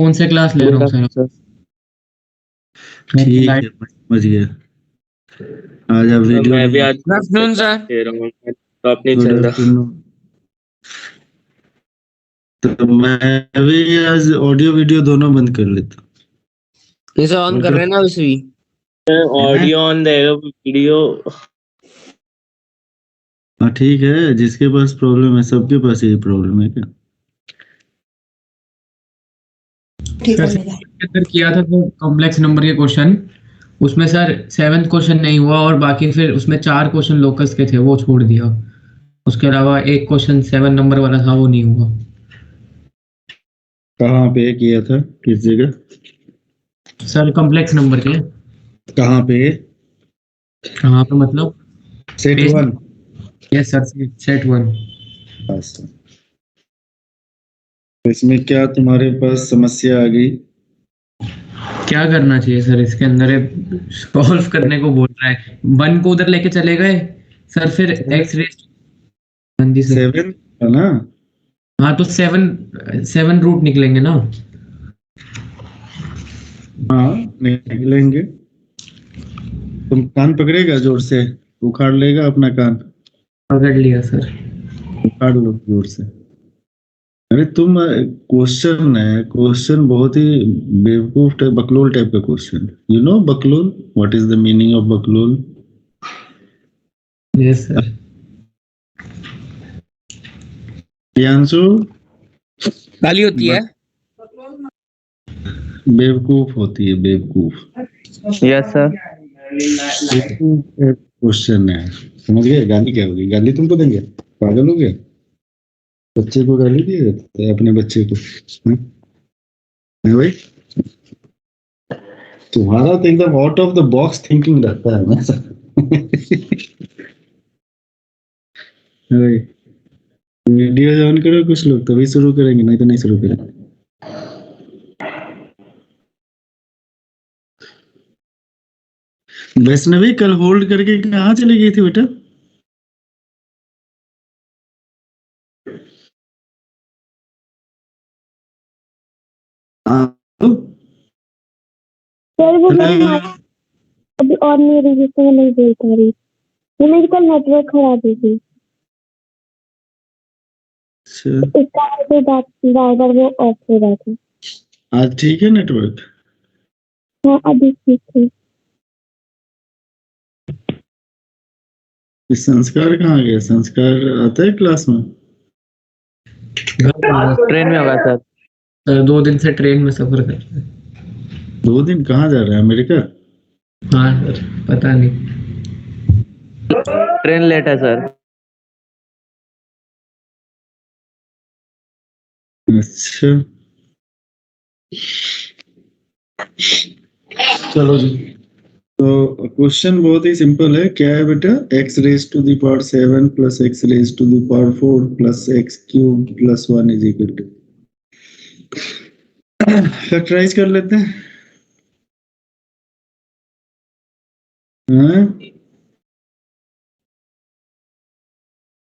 कौन से क्लास ले रहा गुड हूँ सर? आफ्टरनून मैं ठीक लाइट है, मैं समझ गया। आज आप सर। वीडियो मैं भी नहीं। आज गुड आफ्टरनून सर। दे रहा हूँ, लैपटॉप नहीं गुड चल रहा। आफ्टरनून। तो मैं भी आज ऑडियो वीडियो दोनों बंद कर लेता इसे ऑन कर रहे हैं ना उसी? ऑडियो ऑन रहेगा, वीडियो हाँ ठीक है, जिसके पास प्रॉब्लम है सबके पास यही प्रॉब्लम है क्या? सर के अंदर किया था तो कॉम्प्लेक्स नंबर के क्वेश्चन, उसमें सर 7th क्वेश्चन नहीं हुआ और बाकी फिर उसमें 4 क्वेश्चन लोकस के थे, वो छोड़ दिया। उसके अलावा एक क्वेश्चन 7 नंबर वाला था, वो नहीं हुआ। कहाँ पे किया था, किस जगह? सर कॉम्प्लेक्स नंबर के। कहाँ पे? कहाँ पे मतलब? Set page. One. Yes sir, set 1। अच्छा, तो इसमें क्या तुम्हारे पास समस्या आ गई? क्या करना चाहिए सर इसके अंदर? सॉल्व करने को बोल रहा है, 1 को उधर लेके चले गए सर, फिर एक्स रेस। हाँ जी सर। 7 है ना? हाँ तो 7 रूट निकलेंगे ना? हाँ, निकलेंगे। तुम कान पकड़ेगा जोर से, उखाड़ लेगा अपना कान। पकड़ लिया सर। उखाड़ लो जोर से। अरे तुम, क्वेश्चन है, क्वेश्चन बहुत ही बेवकूफ टाइप, बकलोल टाइप का क्वेश्चन। यू नो बकलोल? What is the meaning of बकलोल? Yes sir. प्रियांशु, गाली होती है। बेवकूफ होती है, बेवकूफ। Yes sir. क्वेश्चन है, समझ गए? गाली क्या होगी? गाली तुमको देंगे? पागल हो गया? बच्चे को गाली दिया जाता है, अपने बच्चे को? हाँ? है भाई, तुम्हारा तो एकदम out of the box thinking रहता है हमेशा। है भाई, वीडियो ऑन करो कुछ लोग, तभी शुरू करेंगे, नहीं तो नहीं शुरू करेंगे। वैष्णवी कल होल्ड करके कहाँ चली गई थी बेटा? हाँ, सर वो मेरी हेलो। माँ अभी और नहीं रही, जिससे मैं नहीं बोल पा रही। वो मेरी कल नेटवर्क खराब हो गई, अच्छा, इसका वजह बात बार बार वो ऑफ हो रहा था। आज ठीक है नेटवर्क? हाँ अभी ठीक है। इस संस्कार कहाँ गया? संस्कार आता है क्लास में? ट्रेन में होगा सर। सर 2 दिन से ट्रेन में सफर कर रहे हैं। 2 दिन कहाँ जा रहे हैं, अमेरिका? हाँ सर, पता नहीं। ट्रेन लेट है सर। अच्छा, चलो जी। तो क्वेश्चन बहुत ही सिंपल है। क्या है बेटा? X raise to the power 7 plus x raise to the power 4 plus x cube plus 1 is equal to. Factorise कर लेते हैं। हाँ?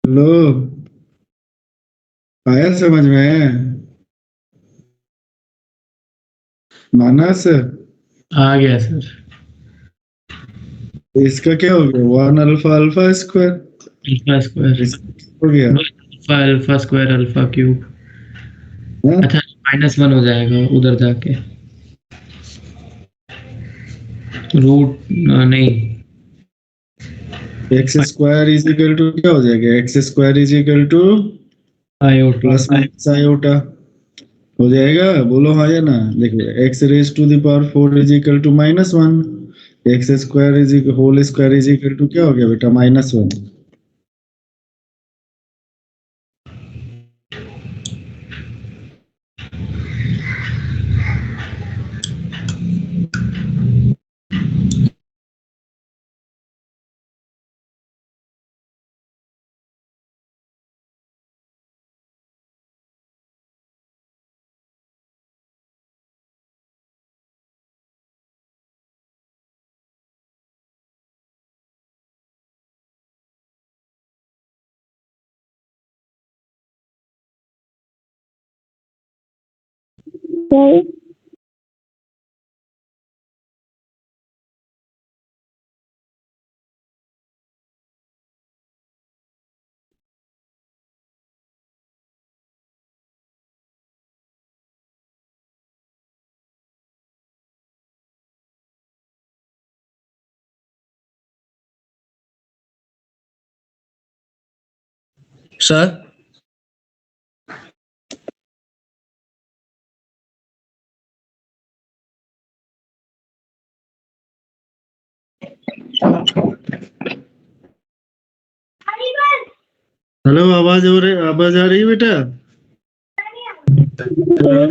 लो, आया समझ में? मानस, आ गया सर। इसका क्या हो गया? 1 alpha alpha square. Alpha square. हो गया। Alpha alpha square alpha cube. हाँ? अच्छा, -1 हो जाएगा उधर जाके। रूट नहीं। X square is equal to क्या हो जाएगा? X square is equal to iota. Plus minus iota हो जाएगा। बोलो हाँ या ना? देखो, x raise to the power 4 is equal to -1। X square is whole square is equal to क्या हो गया बेटा? -1। Sorry? Sir, हेलो, आवाज आ रही है बेटा?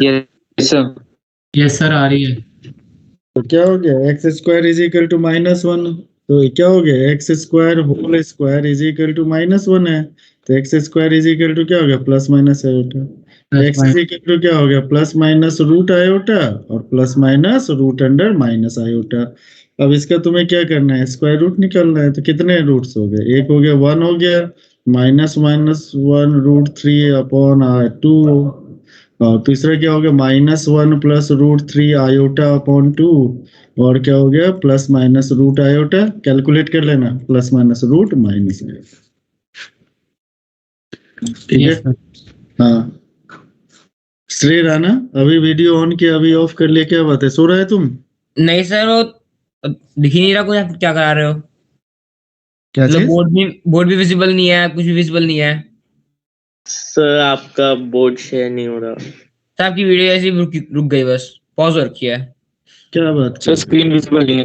Yes, sir. यस सर आ रही है। तो क्या हो गया? X square is equal to -1। तो क्या हो गया? X square whole square is equal to -1 है। तो x square is equal to क्या हो गया? Plus minus iota. X is equal to क्या हो गया? प्लस माइनस रूट आयोटा और plus minus root under minus iota. अब इसका तुम्हें क्या करना है? स्क्वायर रूट निकालना है। तो कितने रूट्स हो गए? एक हो गया, 1 हो गया, -1 रूट 3 अपॉन 2। और तीसरा क्या हो गया? -1 प्लस रूट 3 आयोटा अपॉन 2। और क्या हो गया? Plus minus root iota. Calculate कर लेना, plus minus root minus iota. ठीक है। Yes sir. हाँ, श्री राणा, अभी वीडियो ऑन किया, अभी ऑफ कर लिया, क्या बात है? सो रहा है तुम? नहीं सर, वो दिख ही नहीं रहा कुछ, आप क्या करा रहे हो? क्या मतलब चीज? बोर्ड भी विजिबल नहीं है, कुछ भी विजिबल नहीं है। सर आपका बोर्ड शेयर नहीं हो रहा। सर आपकी वीडियो ऐसे ही रुक गई, बस पॉज हो रखी है। क्या बात सर कर? स्क्रीन विजिबल नहीं है।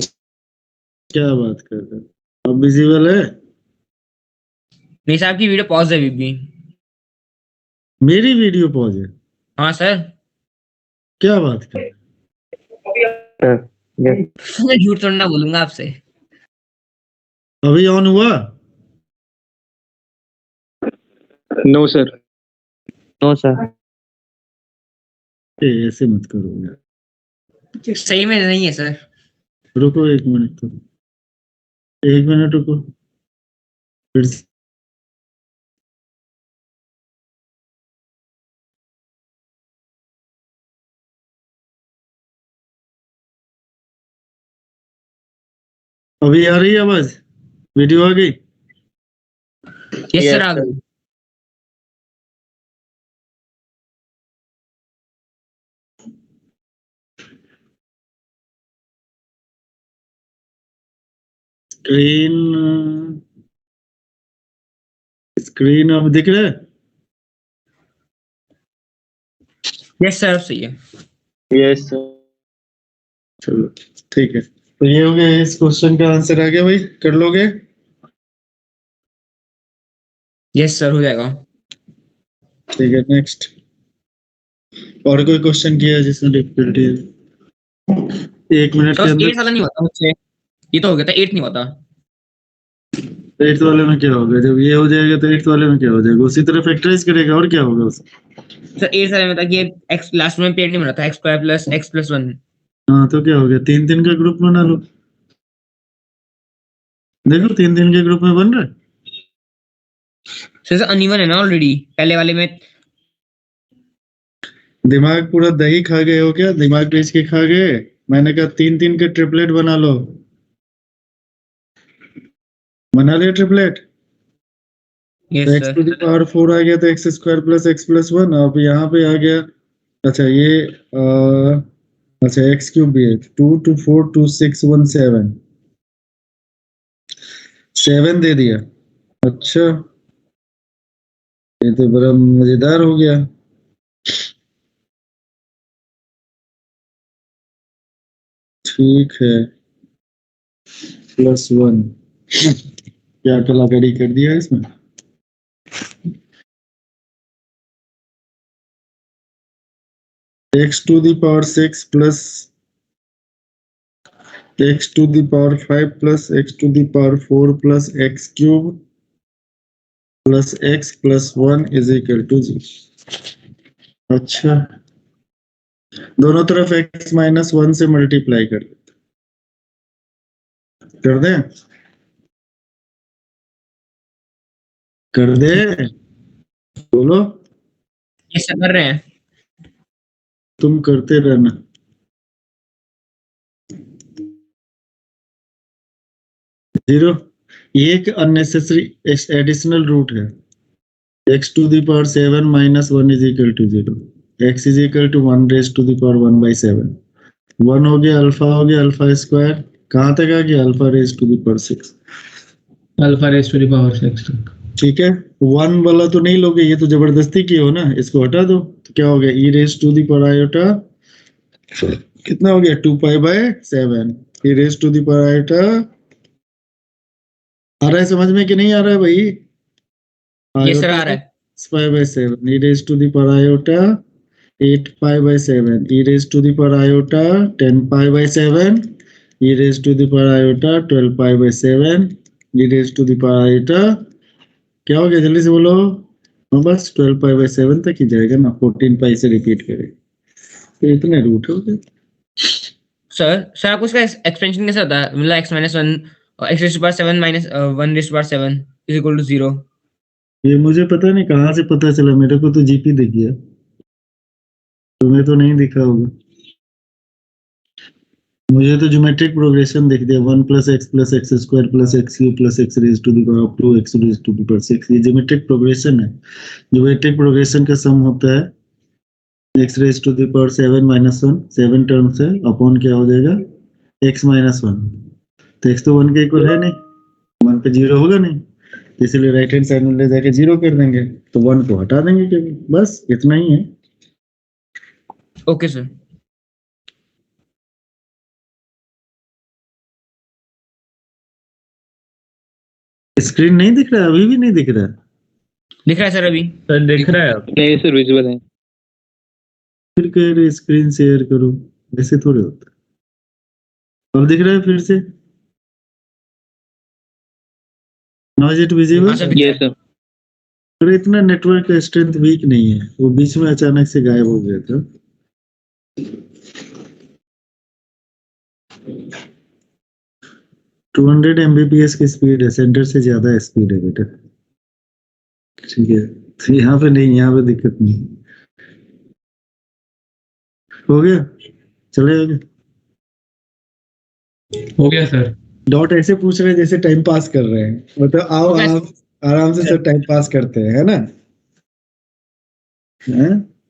क्या बात कर रहे हो? अब विजिबल है? नहीं सर, आपकी वीडियो पॉज है अभी भी। मेरी वीडियो पॉज है? हाँ सर। क्या बात कर रहे सर, yes. मैं झूठ थोड़ा ना बोलूंगा आपसे। हो? अभी ऑन हुआ? No sir. No sir. ऐसे मत करो यार। सही में नहीं है सर। रुको 1 मिनट, तो 1 मिनट रुको। फिर से अभी आ रही है आवाज? वीडियो आ गई? यस सर, Yes, आ sir. गई। स्क्रीन स्क्रीन अब दिख रहा है? यस सर, अब सही है। Yes, sir. चलो ठीक है। तो ये हो गया, इस क्वेश्चन का आंसर आ गया भाई, कर लोगे? यस सर, हो जाएगा। ठीक है, नेक्स्ट। और कोई क्वेश्चन किया है जिसमें डिफिकल्टी है? 1 मिनट सर के बस अंदर। 8 वाला नहीं होता मुझसे। ये तो हो गया था, 8 नहीं होता। 8th वाले में क्या होगा? जब ये हो जाएगा तो 8th वाले में क्या हो जाएगा? उसी तरह फैक्टराइज करेगा, और क्या होगा उसमें? सर 8 साल में था कि एक्स लास्ट में पेड़ नहीं बना था, x square plus x plus 1। हाँ, तो क्या हो गया? 3 3 का ग्रुप बना लो। देखो 3 3 के ग्रुप में बन रहा है। सर अनइवन है ना ऑलरेडी पहले वाले में। दिमाग पूरा दही खा गए हो क्या? दिमाग बेच के खा गए? मैंने कहा 3 3 के ट्रिपलेट बना लो। बना लिया ट्रिपलेट? तो yes x sir. To the power 4 आ गया, तो x square plus x plus 1। अब यहाँ पे आ गया। अच्छा ये अच्छा एक्स क्यूब भी है। 2 2 4 2 6 1 7 7 दे दिया। अच्छा, ये तो बड़ा मजेदार हो गया। ठीक है, +1। क्या कलाकारी कर दिया इसमें? x to the power 6 plus x to the power 5 plus x to the power 4 plus x cube plus x plus 1 is equal to 0। अच्छा, दोनों तरफ x -1 से मल्टीप्लाई कर दें? कर दे, बोलो। यस सर, कर रहे हैं। तुम करते रहना। जीरो, ये एक अननेसेसरी एडिशनल रूट है। x to the power 7 minus 1 is equal to 0, x is equal to 1 raised to the power 1 by 7, 1 हो गया, अल्फा स्क्वायर, कहाँ तक आ गया, alpha raise to the power 6, alpha raise to the power 6 तक। ठीक है, 1 वाला तो नहीं लोगे, ये तो जबरदस्ती की हो ना, इसको हटा दो तो क्या हो गया, e raise to the power iota, कितना हो गया, 2 pi by 7, e raise to the power iota. आ रहा है समझ में कि नहीं आ रहा है भाई? ये सर आ रहा है। Pi by 7, e raise to the power iota 8 pi by 7, e raised to the power iota 10 pi by 7, e raised to the power iota 12 pi by 7, e raised to the power iota, क्या हो गया जल्दी से बोलो? हाँ बस 12 pi by 7 तक ही जाएगा ना, 14 pi से रिपीट करें तो इतने रूट हो गए। सर आपको इसका एक्सपेंशन कैसे होता है? मतलब x minus 1 और x raised to power 7 minus 1 raised to power 7 is equal to 0। ये मुझे पता नहीं कहाँ से पता चला, मेरे को तो जीपी दिख गया, तुम्हें तो नहीं दिखा होगा। मुझे तो ज्योमेट्रिक प्रोग्रेशन दिख दिया, 1 + x + x square + x cube + x raise to the power up to x raise to the power 6, ये ज्योमेट्रिक प्रोग्रेशन है। ज्योमेट्रिक प्रोग्रेशन का सम होता है x raise to the power 7 - 1, 7 terms है, अपॉन क्या हो जाएगा, x - 1, तो x तो 1 के इक्वल है नहीं, 1 पे 0 होगा नहीं, इसलिए राइट हैंड साइड में ले जाके 0 कर देंगे, तो 1 को हटा देंगे क्योंकि, बस इतना ही है। Okay sir. स्क्रीन नहीं दिख रहा है? अभी भी नहीं दिख रहा है? दिख रहा है सर अभी? सर दिख रहा है अब। नहीं सर विजुअल है। फिर कह रहे स्क्रीन शेयर करो, ऐसे थोड़े होता है। अब दिख रहा है फिर से? Now is it visible? Yes sir. पर इतना नेटवर्क का स्ट्रेंथ वीक नहीं है, वो बीच में अचानक से गायब हो गया था। टू 200 Mbps की स्पीड है, सेंटर से ज्यादा स्पीड है बेटा, ठीक है, तो यहाँ पे नहीं, यहाँ पे दिक्कत नहीं। हो गया, चले आगे। हो गया सर। डॉट ऐसे पूछ रहे हैं जैसे टाइम पास कर रहे हैं, मतलब आओ आप आराम से सर टाइम पास करते हैं, है ना?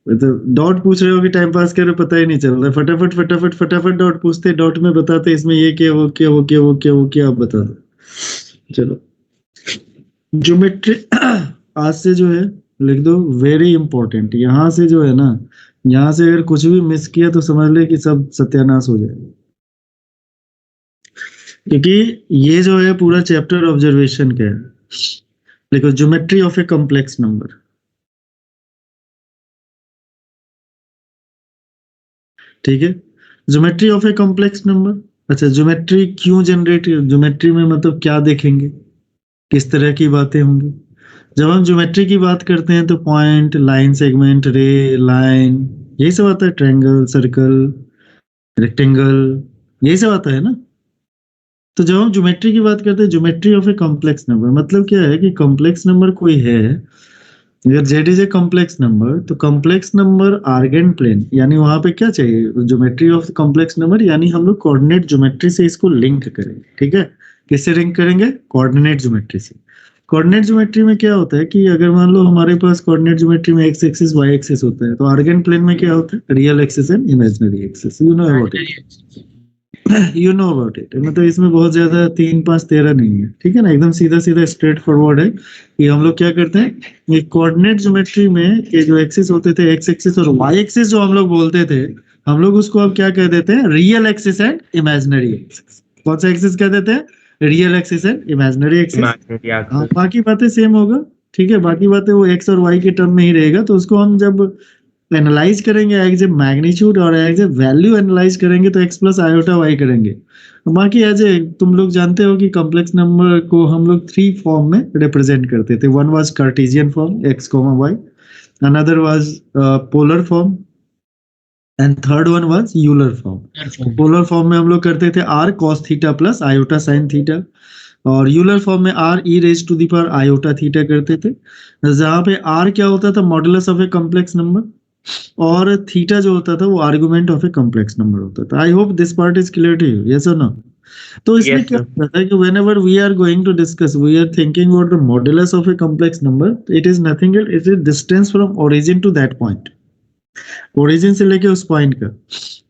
मतलब डॉट पूछ रहे हो कि टाइम पास कर रहे हो, पता ही नहीं चल रहा, फटाफट फटाफट फटाफट डॉट पूछते, डॉट में बताते इसमें ये क्या, वो क्या, वो क्या, वो क्या, वो क्या, आप बता दो। चलो ज्योमेट्री आज से जो है लिख दो, वेरी इंपॉर्टेंट। यहाँ से जो है ना, यहाँ से अगर कुछ भी मिस किया तो समझ ले कि सब सत्यानाश हो जाएगा, क्योंकि ये जो है पूरा चैप्टर ऑब्जर्वेशन का है। देखो, geometry of a complex number, ठीक है, geometry of a complex number. अच्छा, ज्योमेट्री क्यों जनरेट, ज्योमेट्री में मतलब क्या देखेंगे, किस तरह की बातें होंगी। जब हम ज्योमेट्री की बात करते हैं तो पॉइंट, लाइन, सेगमेंट, रे, लाइन, यही सब आता है, ट्रायंगल, सर्कल, रेक्टेंगल, यही सब आता है ना। तो जब हम ज्योमेट्री की बात करते हैं, geometry of a complex number मतलब क्या है कि कॉम्प्लेक्स नंबर कोई है, अगर z is a complex number, तो कॉम्प्लेक्स नंबर आर्गेन प्लेन, यानी वहां पे क्या चाहिए, ज्योमेट्री ऑफ कॉम्प्लेक्स नंबर, यानी हम लोग कोऑर्डिनेट ज्योमेट्री से इसको लिंक करेंगे, ठीक है। किससे लिंक करेंगे? कोऑर्डिनेट ज्योमेट्री से। कोऑर्डिनेट ज्योमेट्री में क्या होता है कि अगर मान लो हमारे पास कोऑर्डिनेट ज्योमेट्री में एक्स एक्सिस, वाई एक्सिस होता है, तो आर्गेन प्लेन में क्या होता है, real axis and imaginary axis. You know about it, you know about it, मतलब इसमें बहुत ज्यादा 3, 5, 13 नहीं है, ठीक है ना, एकदम सीधा सीधा स्ट्रेट फॉरवर्ड है कि हम लोग क्या करते हैं, ये कोऑर्डिनेट ज्योमेट्री में ये जो एक्सिस होते थे, एक्स एक्सिस और वाई एक्सिस जो हम लोग बोलते थे, हम लोग उसको अब क्या कह देते हैं, real axis and imaginary axis. कौन सा एक्सिस कह देते हैं? Real axis and imaginary axis. हाँ, बाकी बातें सेम होगा, ठीक है, बाकी बातें वो एक्स और वाई के टर्म में ही रहेगा। तो उसको हम जब एनालाइज करेंगे, एज ए मैग्नीट्यूड और एज ए वैल्यू एनालाइज करेंगे, तो एक्स प्लस आयोटा वाई करेंगे। बाकी एज ए, तुम लोग जानते हो कि कॉम्प्लेक्स नंबर को हम लोग 3 फॉर्म में रिप्रेजेंट करते थे। One was Cartesian form, x, y, another was polar form, and third one was Euler form. Polar form में हम लोग करते थे r cos theta plus iota sine theta, और यूलर फॉर्म में r e raise to the power iota theta करते थे, जहां पे r क्या होता था, modulus of a complex number, और थीटा जो होता था वो argument of a complex number होता था। I hope this part is clear to you, yes और नो? तो इसमें Yes, क्या sir. होता है कि whenever we are going to discuss, we are thinking about the modulus of a complex number. It is nothing else, it is distance from origin to that point. Origin से लेके उस point का,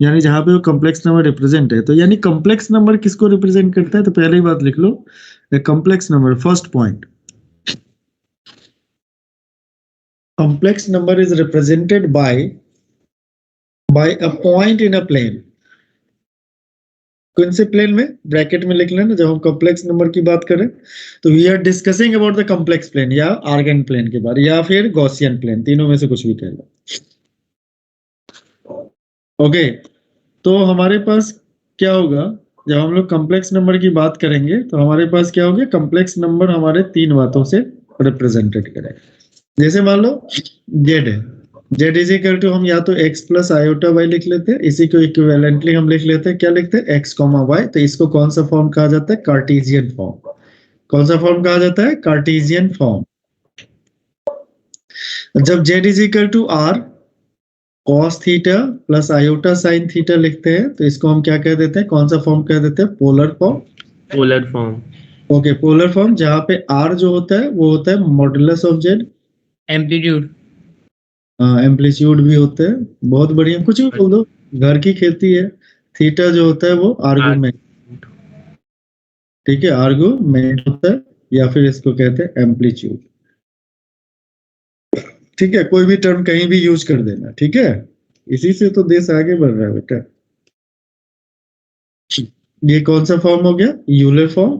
यानी जहां पे वो कॉम्प्लेक्स नंबर रिप्रेजेंट है। तो यानी कॉम्प्लेक्स नंबर किसको रिप्रेजेंट करता है? तो पहले ही बात लिख लो, complex number, first point, complex number is represented by a point in a plane. कौन से प्लेन में? ब्रैकेट में लिख लेना। जब हम कॉम्प्लेक्स नंबर की बात करें तो we are discussing about the complex plane या आर्गन प्लेन के बारे, या फिर गॉसियन प्लेन, तीनों में से कुछ भी कह लो। ओके, तो हमारे पास क्या होगा जब हम लोग कॉम्प्लेक्स नंबर की बात करेंगे? तो हमारे पास क्या होगा? कॉम्प्लेक्स नंबर हमारे तीन बातों से रिप्रेजेंटेड करेंगे। जैसे मान लो जेड है, जेड इज इक्वल टू, हम या तो एक्स प्लस आयोटा वाई लिख लेते हैं, इसी को इक्विवेलेंटली हम लिख लेते हैं, क्या लिखते हैं? X comma y. तो इसको कौन सा फॉर्म कहा जाता है? Cartesian form. कौन सा फॉर्म कहा जाता है? Cartesian form. जब z is equal to r cos theta plus iota sine theta लिखते हैं, तो इसको हम क्या कह देते हैं? कौन सा फॉर्म कह देते हैं? Polar form. Polar form. Okay, polar form, जहां पे आर जो होता है वो होता है modulus of Z, amplitude, amplitude भी होता है। बहुत बढ़िया, कुछ भी बोल दो, घर की खेती है। थीटा जो होता है वो आर्गुमेंट, ठीक है, आर्गुमेंट होता है, या फिर इसको कहते हैं एम्पलीट्यूड। ठीक है, कोई भी टर्म कहीं भी यूज कर देना, ठीक है, इसी से तो देश आगे बढ़ रहा है बेटा। ये कौन सा फॉर्म हो गया? यूलर फॉर्म,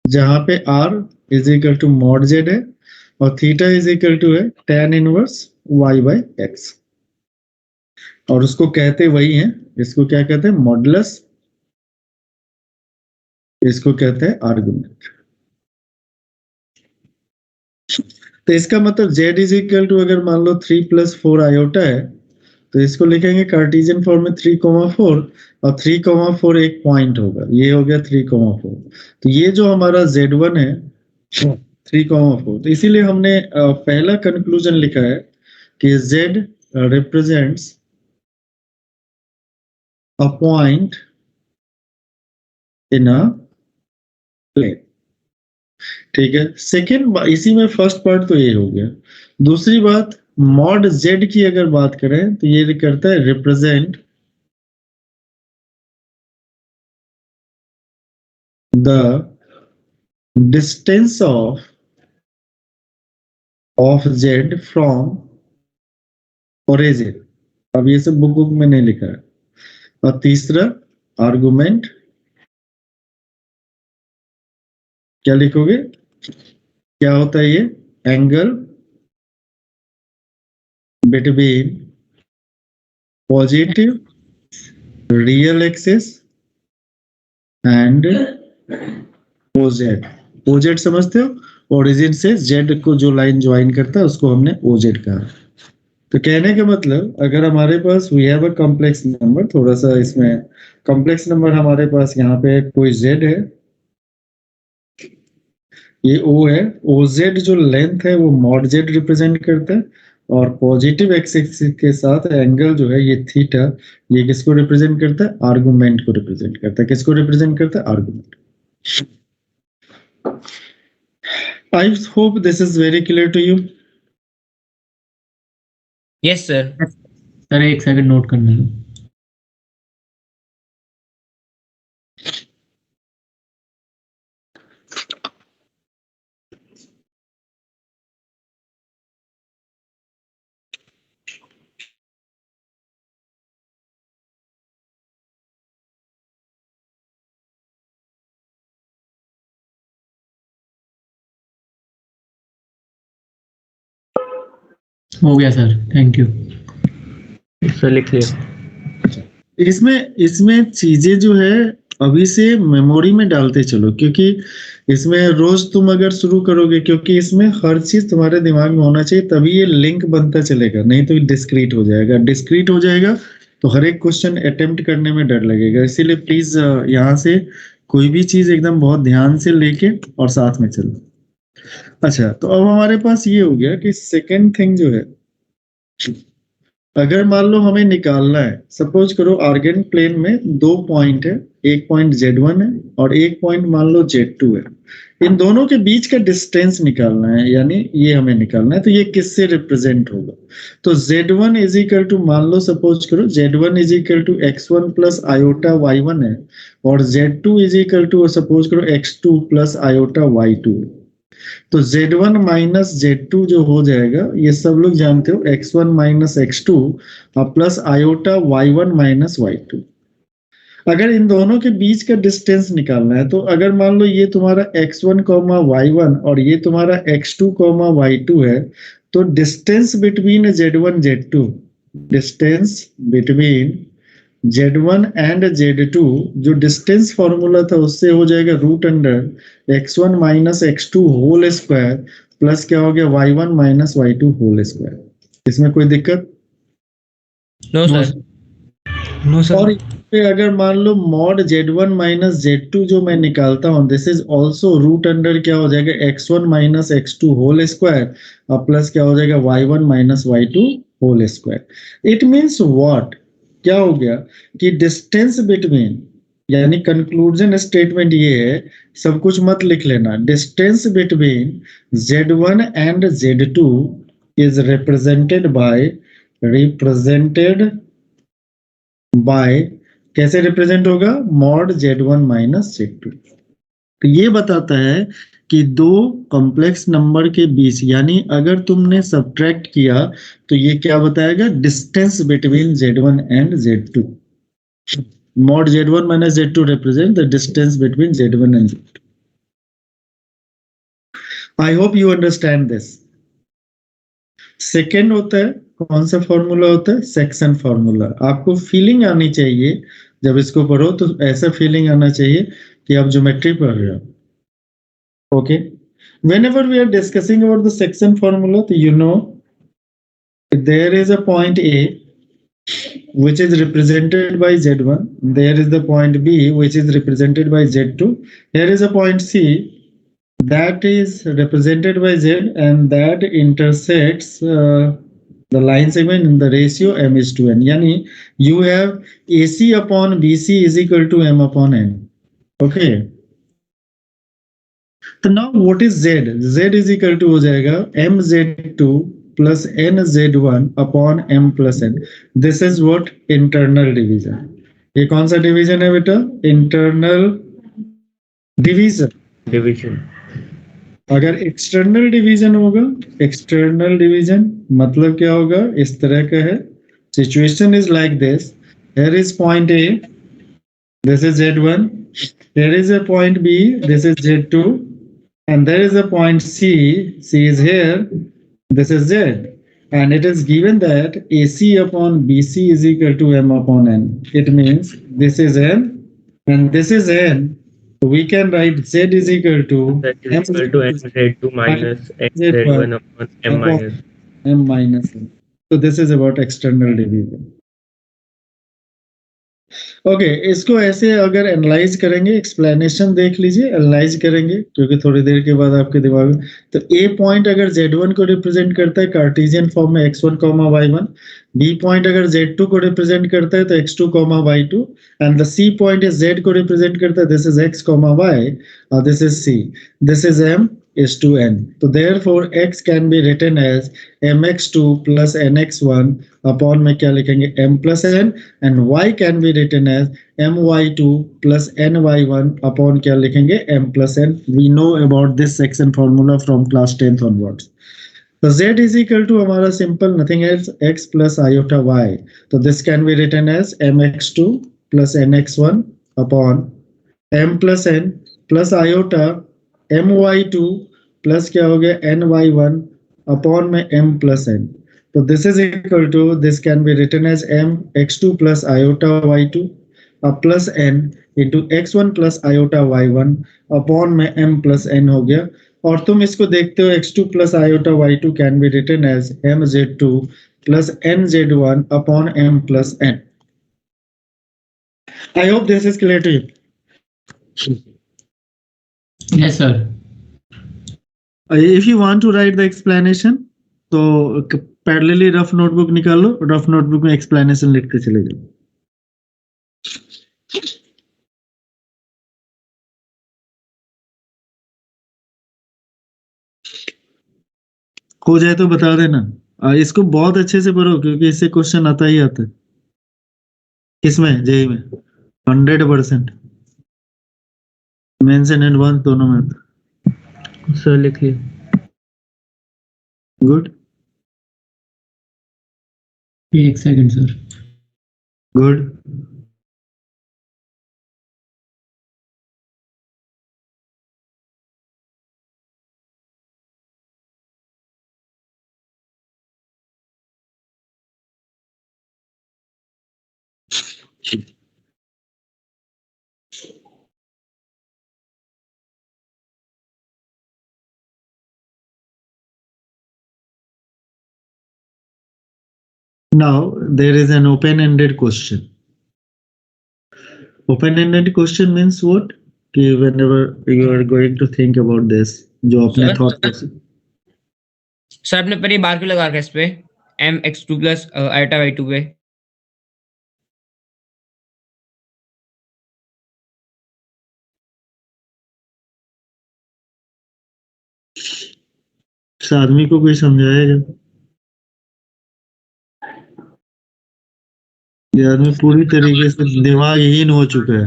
जहां पे r is equal to mod z है और थीटा इज इक्वल टू है tan inverse y by x, और उसको कहते वही है, इसको क्या कहते हैं? मॉडुलस, इसको कहते हैं आर्गुमेंट। तो इसका मतलब z इज इक्वल टू, अगर मान लो 3 प्लस 4 आयोटा है, तो इसको लिखेंगे कार्टेशियन फॉर्म में 3,4, और 3,4 एक पॉइंट होगा, ये हो गया 3,4। तो ये जो हमारा z1 है 3,4, तो इसीलिए हमने पहला कंक्लूजन लिखा है कि z represents a point in a plane. ठीक है, सेकेंड, इसी में फर्स्ट पार्ट तो ये हो गया। दूसरी बात, मॉड जेड की अगर बात करें तो ये करता है represent the distance of Z from origin. अब ये सब बुक में नहीं लिखा है। और तीसरा आर्गुमेंट, क्या लिखोगे? क्या होता है ये? Angle between positive real axis and OZ. OZ समझते हो? ओरिजिन से जेड को जो लाइन ज्वाइन करता है उसको हमने ओजेड कहा। तो कहने का मतलब, अगर हमारे पास we have a complex number, थोड़ा सा इसमें कॉम्प्लेक्स नंबर हमारे पास यहाँ पे कोई जेड है, ये ओ है, ओजेड जो लेंथ है वो मॉड जेड रिप्रेजेंट करता है, और पॉजिटिव एक्सिस के साथ एंगल जो है ये थीटा, ये किसको रिप्रेजेंट करता है? आर्गुमेंट को रिप्रेजेंट करता है। किसको रिप्रेजेंट करता है? Argument. I hope this is very clear to you. Yes sir. Sir एक सेकंड नोट करने दो। हो गया सर, थैंक यू। सर लिख लिया। इसमें चीजें जो है अभी से मेमोरी में डालते चलो, क्योंकि इसमें रोज तुम अगर शुरू करोगे, क्योंकि इसमें हर चीज तुम्हारे दिमाग में होना चाहिए, तभी ये लिंक बनता चलेगा, नहीं तो डिस्क्रीट हो जाएगा। डिस्क्रीट हो जाएगा तो हर एक क्वेश्चन अटेम्प्ट करने में डर लगेगा। इसीलिए प्लीज यहाँ से कोई भी चीज एकदम बहुत ध्यान से लेके और साथ में चलो। अच्छा, तो अब हमारे पास ये हो गया कि सेकेंड थिंग जो है अगर मान लो हमें निकालना है, सपोज करो आर्गेन प्लेन में 2 पॉइंट है, एक पॉइंट Z1 है और एक पॉइंट मान लो Z2 है, इन दोनों के बीच का डिस्टेंस निकालना है, यानी ये हमें निकालना है, तो ये किससे रिप्रेजेंट होगा? तो Z1 इज इक्वल टू, मान लो सपोज करो Z1 is equal to x1 plus iota y1 है और Z2 is equal to suppose करो x2 प्लस आयोटा y2। तो Z1 माइनस Z2 जो हो जाएगा, ये सब लोग जानते हो, x1 minus x2 plus iota y1 minus y2। अगर इन दोनों के बीच का डिस्टेंस निकालना है, तो अगर मान लो ये तुम्हारा x1 y1 और ये तुम्हारा x2 y2 है, तो distance between Z1 Z2, distance between Z1 and Z2, जो डिस्टेंस फॉर्मूला था उससे हो जाएगा root under x1 minus x2 whole square plus क्या हो गया y1 minus y2 whole square. इसमें कोई दिक्कत? No sir. नो और पे अगर मान लो मॉड Z1 माइनस Z2 जो मैं निकालता हूं, this is also root under क्या हो जाएगा x1 minus x2 whole square और प्लस क्या हो जाएगा y1 minus y2 whole square. It means what, क्या हो गया कि डिस्टेंस बिटवीन, यानी कंक्लूजन स्टेटमेंट ये है, सब कुछ मत लिख लेना, distance between Z1 and Z2 is represented by कैसे रिप्रेजेंट होगा? Mod Z1 minus Z2। तो ये बताता है कि दो कॉम्प्लेक्स नंबर के बीच, यानी अगर तुमने सब्ट्रैक्ट किया तो ये क्या बताएगा? Distance between Z1 and Z2। Mod Z1 minus Z2 represent the distance between Z1 and Z2। I hope you understand this. Second होता है, कौन सा फॉर्मूला होता है? Section formula. आपको फीलिंग आनी चाहिए जब इसको पढ़ो, तो ऐसा फीलिंग आना चाहिए कि आप ज्योमेट्री पढ़ रहे हो। Okay, whenever we are discussing about the section formula, you know there is a point A which is represented by Z1, there is the point B which is represented by Z2, here is a point C that is represented by Z, and that intersects the line segment in the ratio m is to n, yani you have AC upon BC is equal to m upon n. Okay, तो now what is Z? Z is equal to हो जाएगा mz2 plus nz1 upon m plus n. This is what? Internal division. ये कौन सा division है बेटा? Internal division. अगर external division होगा, एक्सटर्नल डिवीजन मतलब क्या होगा? इस तरह का है, situation is like this, here is point A, this is Z1, here is a point B, this is Z2, and there is a point C is here, this is Z, and it is given that AC upon BC is equal to m upon n. It means this is m and this is n. We can write Z is equal to mz2 minus z1 upon m minus n. So this is about external division. Okay, इसको ऐसे अगर analyse करेंगे, explanation देख लीजिए, analyse करेंगे क्योंकि थोड़ी देर के बाद आपके दिमाग में, तो ए पॉइंट अगर Z1 को रिप्रेजेंट करता है कार्टेशियन फॉर्म में x1, y1, बी पॉइंट अगर Z2 को रिप्रेजेंट करता है तो x2, y2, and the C point is Z को रिप्रेजेंट करता है, दिस इज x, y, और this is C, this is m is to n. So therefore x can be written as mx2 plus nx1 upon में क्या लिखेंगे? m plus n, and y can be written as my2 plus ny1 upon क्या लिखेंगे? m plus n. We know about this section formula from class 10th onwards. So z is equal to हमारा simple nothing else x plus iota y. So this can be written as mx2 plus nx1 upon m plus n plus iota my2 plus क्या हो गया? ny1 upon में m plus n. तो this is equal to, this can be written as m x2 plus iota y2 plus n into x1 plus iota y1 upon में m plus n हो गया। और तुम इसको देखते हो, x2 plus iota y2 can be written as mz2 plus nz1 upon m plus n. I hope this is clear to you. Yes sir. If you want to write the explanation, तो parallelly rough notebook निकालो, rough notebook में explanation लिख के चले जाओ। हो जाए तो बता देना। इसको बहुत अच्छे से पढ़ो क्योंकि इससे क्वेश्चन आता ही आता है। किसमें? जेई में 100% मेंस एंड एडवांस दोनों में आता। सर लिखिए। गुड, एक second sir. Good. Now there is an open-ended question. Open-ended question means what? कि whenever you are going to think about this, जो अपने Sir? thought process। सर आपने पर ये बार क्यों लगा रखा है इस पे mx2 प्लस आयोटा y2 पे? इस आदमी को कोई समझाएगा? ये आदमी पूरी तरीके से दिमागहीन हो चुका है।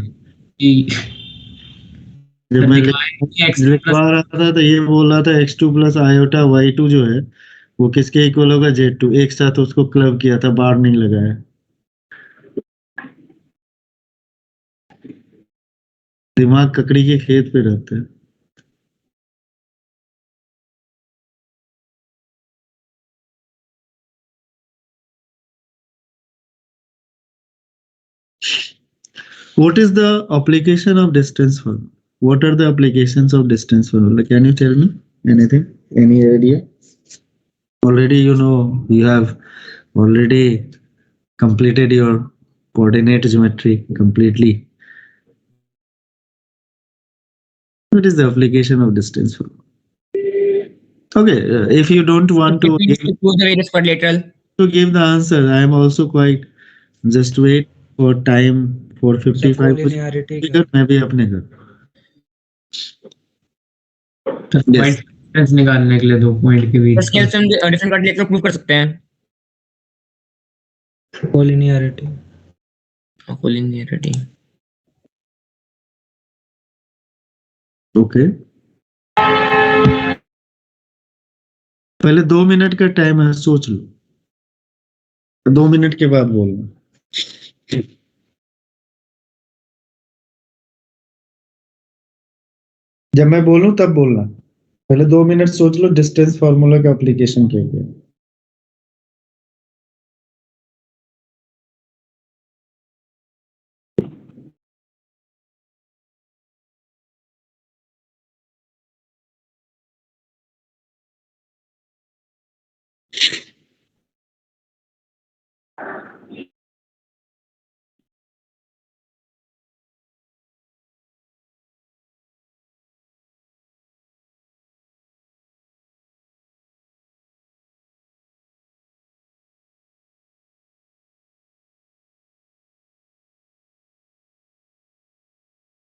जब मैं लिखवा रहा था तो ये बोल रहा था x2 प्लस आयोटा y2 जो है वो किसके इक्वल होगा? z2। एक साथ उसको क्लब किया था, बार नहीं लगाया। दिमाग ककड़ी के खेत पे रहता है। What is the application of distance formula? What are the applications of distance formula? Can you tell me anything? Any idea? Already you know, you have already completed your coordinate geometry completely. What is the application of distance formula? Okay, if you don't want to give the answer, I am also quite, just wait for time for 55 minutes, मैं भी अपने घर। Yes. Difference निकालने के लिए 2 point के बीच scale से हम डिफरेंट क्वाड्रिलेटरल प्रूव कर सकते हैं। कोलिनियरिटी। कोलिनियरिटी। ओके, पहले 2 मिनट का टाइम है, सोच लो। 2 मिनट के बाद बोलना। जब मैं बोलूं तब बोलना। पहले 2 मिनट सोच लो डिस्टेंस फार्मूला का एप्लीकेशन क्या है।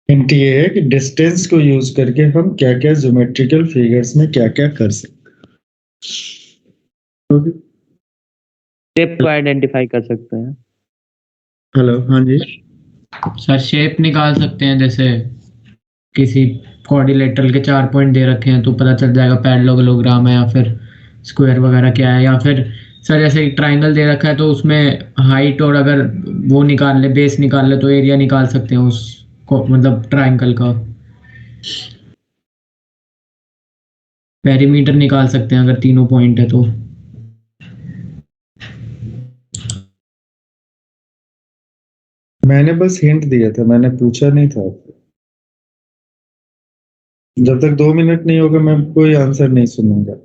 हिंट ये है कि डिस्टेंस को यूज करके हम क्या क्या ज्योमेट्रिकल फिगर्स में क्या क्या कर सकते हैं। शेप को आइडेंटिफाई कर सकते हैं। हेलो, हाँ जी सर। शेप निकाल सकते हैं, जैसे किसी कोऑर्डिनेटर के 4 पॉइंट दे रखे हैं तो पता चल जाएगा पैरेललोग्राम है या फिर स्क्वायर वगैरह क्या है। या फिर सर जैसे ट्राइंगल दे रखा है तो उसमें हाइट और अगर वो निकाल ले, बेस निकाल ले, तो एरिया निकाल सकते हैं उस मतलब ट्राइंगल का। पेरीमीटर निकाल सकते हैं अगर तीनों पॉइंट है तो। मैंने बस हिंट दिया था, मैंने पूछा नहीं था। जब तक 2 मिनट नहीं होगा मैं कोई आंसर नहीं सुनूंगा।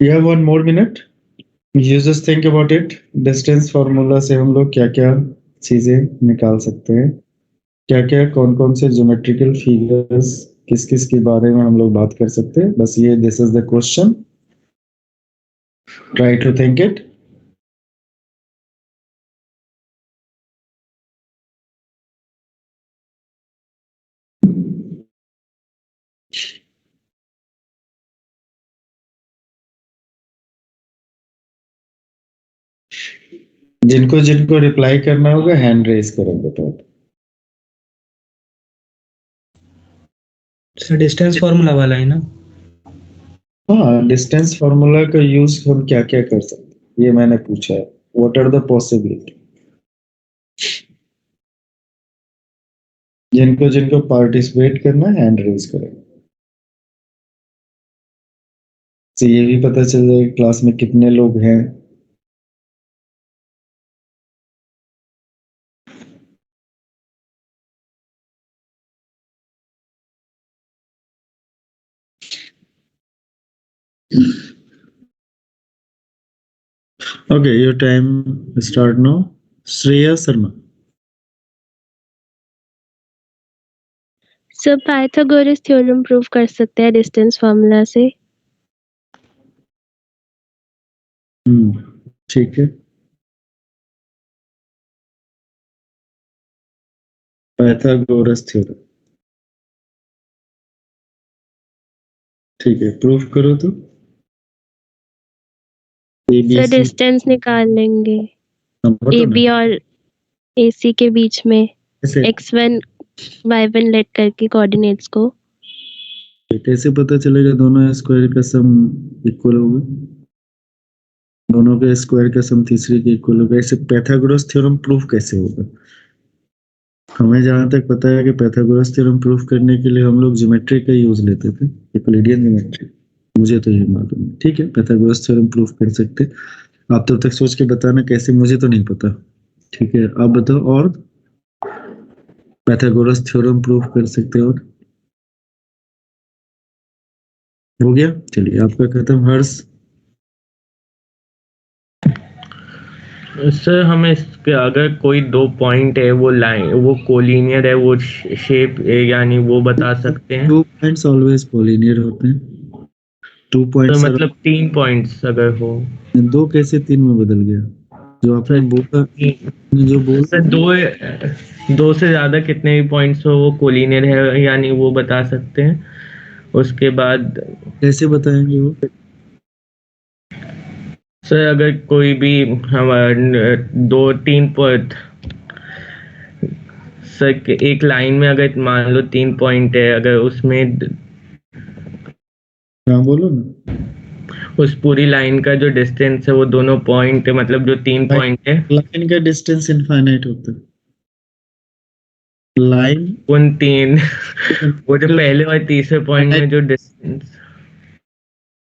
You have 1 more minute. You just think about it. Distance formula से हम लोग क्या क्या चीजें निकाल सकते हैं। क्या क्या कौन कौन से ज्योमेट्रिकल फिगर्स किस किस के बारे में हम लोग बात कर सकते हैं, बस ये this is the question, try to think it. जिनको जिनको रिप्लाई करना होगा हैंड रेज करो बताओ। सर डिस्टेंस फॉर्मूला वाला है ना? हाँ, डिस्टेंस फार्मूला का यूज हम क्या क्या कर सकते हैं ये मैंने पूछा है। What are the possibility? जिनको जिनको पार्टिसिपेट करना है हैंड रेज करें, तो ये भी पता चल जाएगा क्लास में कितने लोग हैं। Okay, your time start now. Shreya Sharma. Sir Pythagoras theorem prove कर सकते हैं डिस्टेंस फार्मूला से। ठीक है, पाइथागोरस थ्योरम। ठीक है, प्रूफ करो तो। सर डिस्टेंस निकाल लेंगे ए बी और ए सी के बीच में x1 y1 लेट करके कोऑर्डिनेट्स को। कैसे पता चलेगा दोनों स्क्वायर का सम इक्वल होगा? दोनों के स्क्वायर का सम तीसरे के इक्वल होगा। ऐसे पाइथागोरस थ्योरम प्रूफ कैसे होगा? हमें जहां तक पता है कि पाइथागोरस थ्योरम प्रूफ करने के लिए हम लोग ज्योमेट्री का यूज लेते थे, यूक्लिडियन ज्योमेट्री। मुझे तो ये मालूम है। ठीक है, पाइथागोरस थ्योरम प्रूफ कर सकते। आप तब तक सोच के बताना कैसे, मुझे तो नहीं पता। ठीक है, आप बताओ। और पाइथागोरस थ्योरम प्रूफ कर सकते हो? हो गया, चलिए आपका खत्म। हर्ष? सर हमें इसके अगर कोई दो पॉइंट है वो लाइन वो कोलिनियर है वो शेप यानी वो बता सकते हैं। 2 पॉइंट्स ऑलवेज कोलिनियर होते हैं। 2 तो पॉइंट्स मतलब 3 पॉइंट्स अगर हो। 2 कैसे 3 में बदल गया? जो आपने बोला, जो बोल सर दो से ज्यादा कितने भी पॉइंट्स हो वो कोलिनियर है यानी वो बता सकते हैं। उसके बाद कैसे बताएंगे वो? सर अगर कोई भी हम 2-3 पॉइंट सर एक लाइन में अगर मान लो 3 पॉइंट है अगर उसमें हाँ बोलो ना। उस पूरी लाइन का जो डिस्टेंस है वो दोनों पॉइंट मतलब जो 3 पॉइंट है लाइन का डिस्टेंस इनफाइनाइट होता है। लाइन उन 3 वो जो पहले और तीसरे पॉइंट में जो distance.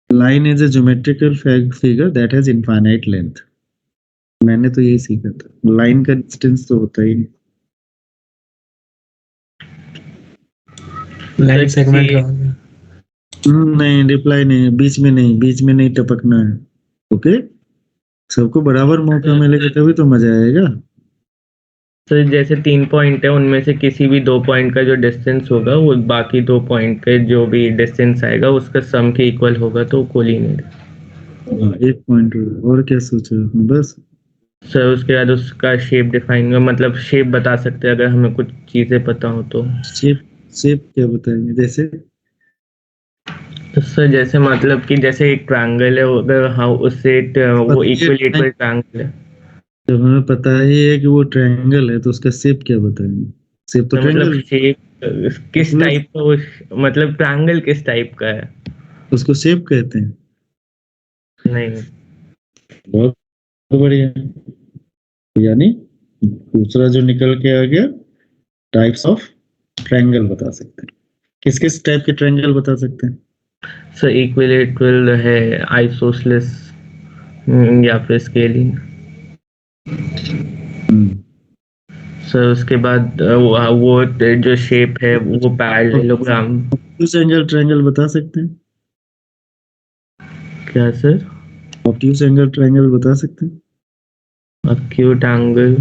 Line is a geometrical figure that has infinite length. मैंने तो यही सीखा था, लाइन का डिस्टेंस तो होता ही नहीं। लाइन सेगमेंट का होगा। नहीं, रिप्लाई नहीं, बीच में नहीं टपकना है। ओके, सबको बराबर मौका मिलेगा तभी तो मजा आएगा। तो जैसे 3 पॉइंट है उनमें से किसी भी 2 पॉइंट का जो डिस्टेंस होगा वो बाकी 2 पॉइंट के जो भी डिस्टेंस आएगा उसका सम के इक्वल होगा तो कोलिनियर। हाँ, 1 पॉइंट और क्या सोचा आपने? बस सर उसके बाद उसका शेप डिफाइन मतलब शेप बता सकते हैं अगर हमें कुछ चीजें पता हो तो। शेप क्या बताएंगे? जैसे तो सर जैसे मतलब कि जैसे एक ट्रायंगल है अगर हाँ उससे वो इक्विलेटरल ट्रायंगल है। जब हमें पता ही है कि वो ट्रायंगल है तो उसका शेप क्या बताएंगे? शेप तो तो मतलब ट्रायंगल, शेप किस टाइप का वो मतलब ट्रायंगल किस टाइप का है? उसको शेप कहते हैं। नहीं बहुत बढ़िया। यानी दूसरा जो निकल के आ गया, टाइप्स ऑफ ट्रायंगल बता सकते हैं। किस किस टाइप के ट्रायंगल बता सकते हैं? सर इक्विलेटरल है, आइसोसेलेस या फिर स्केलिंग। सर उसके बाद वो जो शेप है वो पैरेललोग्राम। ऑब्ट्यूज एंगल ट्रायंगल बता सकते हैं? क्या सर? ऑब्ट्यूज एंगल ट्रायंगल बता सकते हैं? एक्यूट एंगल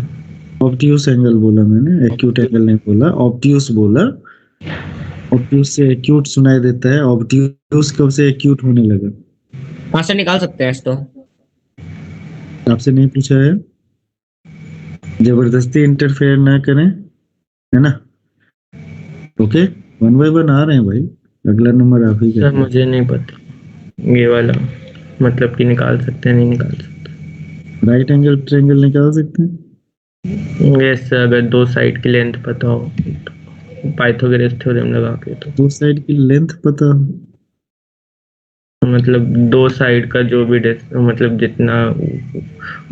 ऑब्ट्यूस एंगल बोला मैंने, एक्यूट एंगल नहीं बोला, ऑब्ट्यूस बोला। ऑब्ट्यूस से एक्यूट सुनाई देता है, ऑब्ट्यूस कब से एक्यूट होने लगा? हाँ सर निकाल सकते हैं इसको। आपसे नहीं पूछा है, जबरदस्ती इंटरफेयर ना करें, है ना? ओके, 1 by 1 आ रहे हैं भाई, अगला नंबर आप ही सर का। मुझे नहीं पता ये वाला, मतलब कि निकाल सकते हैं नहीं निकाल सकते। राइट एंगल ट्रायंगल निकाल सकते हैं? यस, अगर दो साइड की लेंथ पता हो तो पाइथागोरस थ्योरम लगा के, तो दो साइड की लेंथ पता हो? मतलब दो साइड का जो भी मतलब जितना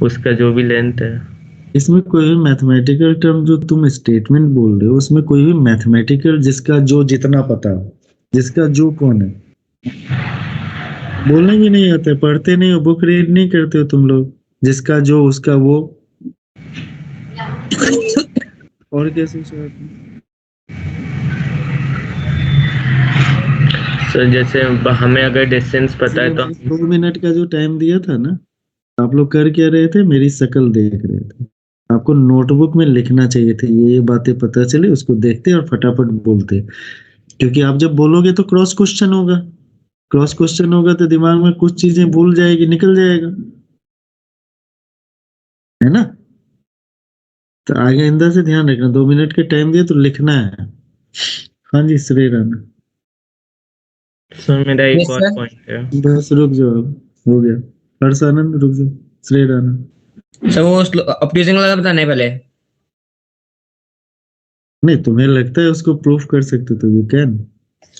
उसका जो भी लेंथ है। इसमें कोई भी मैथमेटिकल टर्म जो तुम स्टेटमेंट बोल रहे हो, उसमें कोई भी मैथमेटिकल जिसका जो जितना पता हो, जिसका जो कौन है, बोलने भी नहीं आता है, पढ़ते नहीं हो, बुक रीड नहीं करते हो तुम लोग, जिसका जो उसका वो। और क्या सोचा आपने? सर जैसे हमें अगर डिस्टेंस पता है तो 2 मिनट का जो टाइम दिया था ना, आप लोग कर क्या रहे थे? मेरी शक्ल देख रहे थे। आपको नोटबुक में लिखना चाहिए थे, ये बातें पता चले, उसको देखते और फटाफट बोलते। क्योंकि आप जब बोलोगे तो क्रॉस क्वेश्चन होगा, क्रॉस क्वेश्चन होगा तो दिमाग में कुछ चीजें भूल जाएगी, निकल जाएगा, है ना? तो आगे आइंदा से ध्यान रखना, 2 मिनट के टाइम दिए तो लिखना है। हाँ जी, श्री राणा। सर मेरा एक यस और सर। पॉइंट है। बस रुक जाओ, हो गया। हर्ष आनंद रुक जाओ, श्री राणा। सर वो ऑप्टिमाइजिंग वाला बताना है पहले। नहीं, तुम्हें लगता है उसको प्रूफ कर सकते तो यू कैन।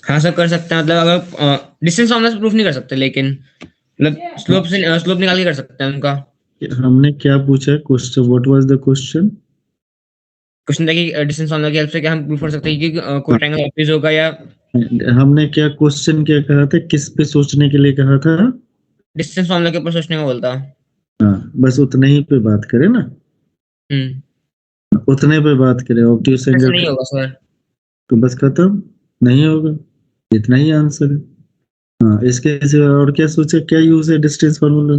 हाँ सर कर सकते हैं, मतलब अगर डिस्टेंस फॉर्मूला से प्रूफ नहीं कर सकते, लेकिन मतलब स्लोप निकाल के कर सकते हैं उनका। हमने क्या पूछा question? What was the question? Question था कि डिस्टेंस फॉर्मूला की हेल्प से क्या हम प्रूफ कर सकते हैं कि कोई ट्रायंगल ऑब्वियस होगा, या हमने क्या क्वेश्चन क्या कहा था, किस पे सोचने के लिए कहा था? डिस्टेंस फॉर्मूला के ऊपर सोचने का बोलता। हाँ, बस उतने ही पे बात करें ना, उतने पे बात करें, ऑब्ट्यूस ऐसा एंगल नहीं होगा सर। तो बस खत्म, नहीं होगा, इतना ही आंसर है। हाँ, इसके सिवा और क्या सोचा, क्या यूज है distance formula?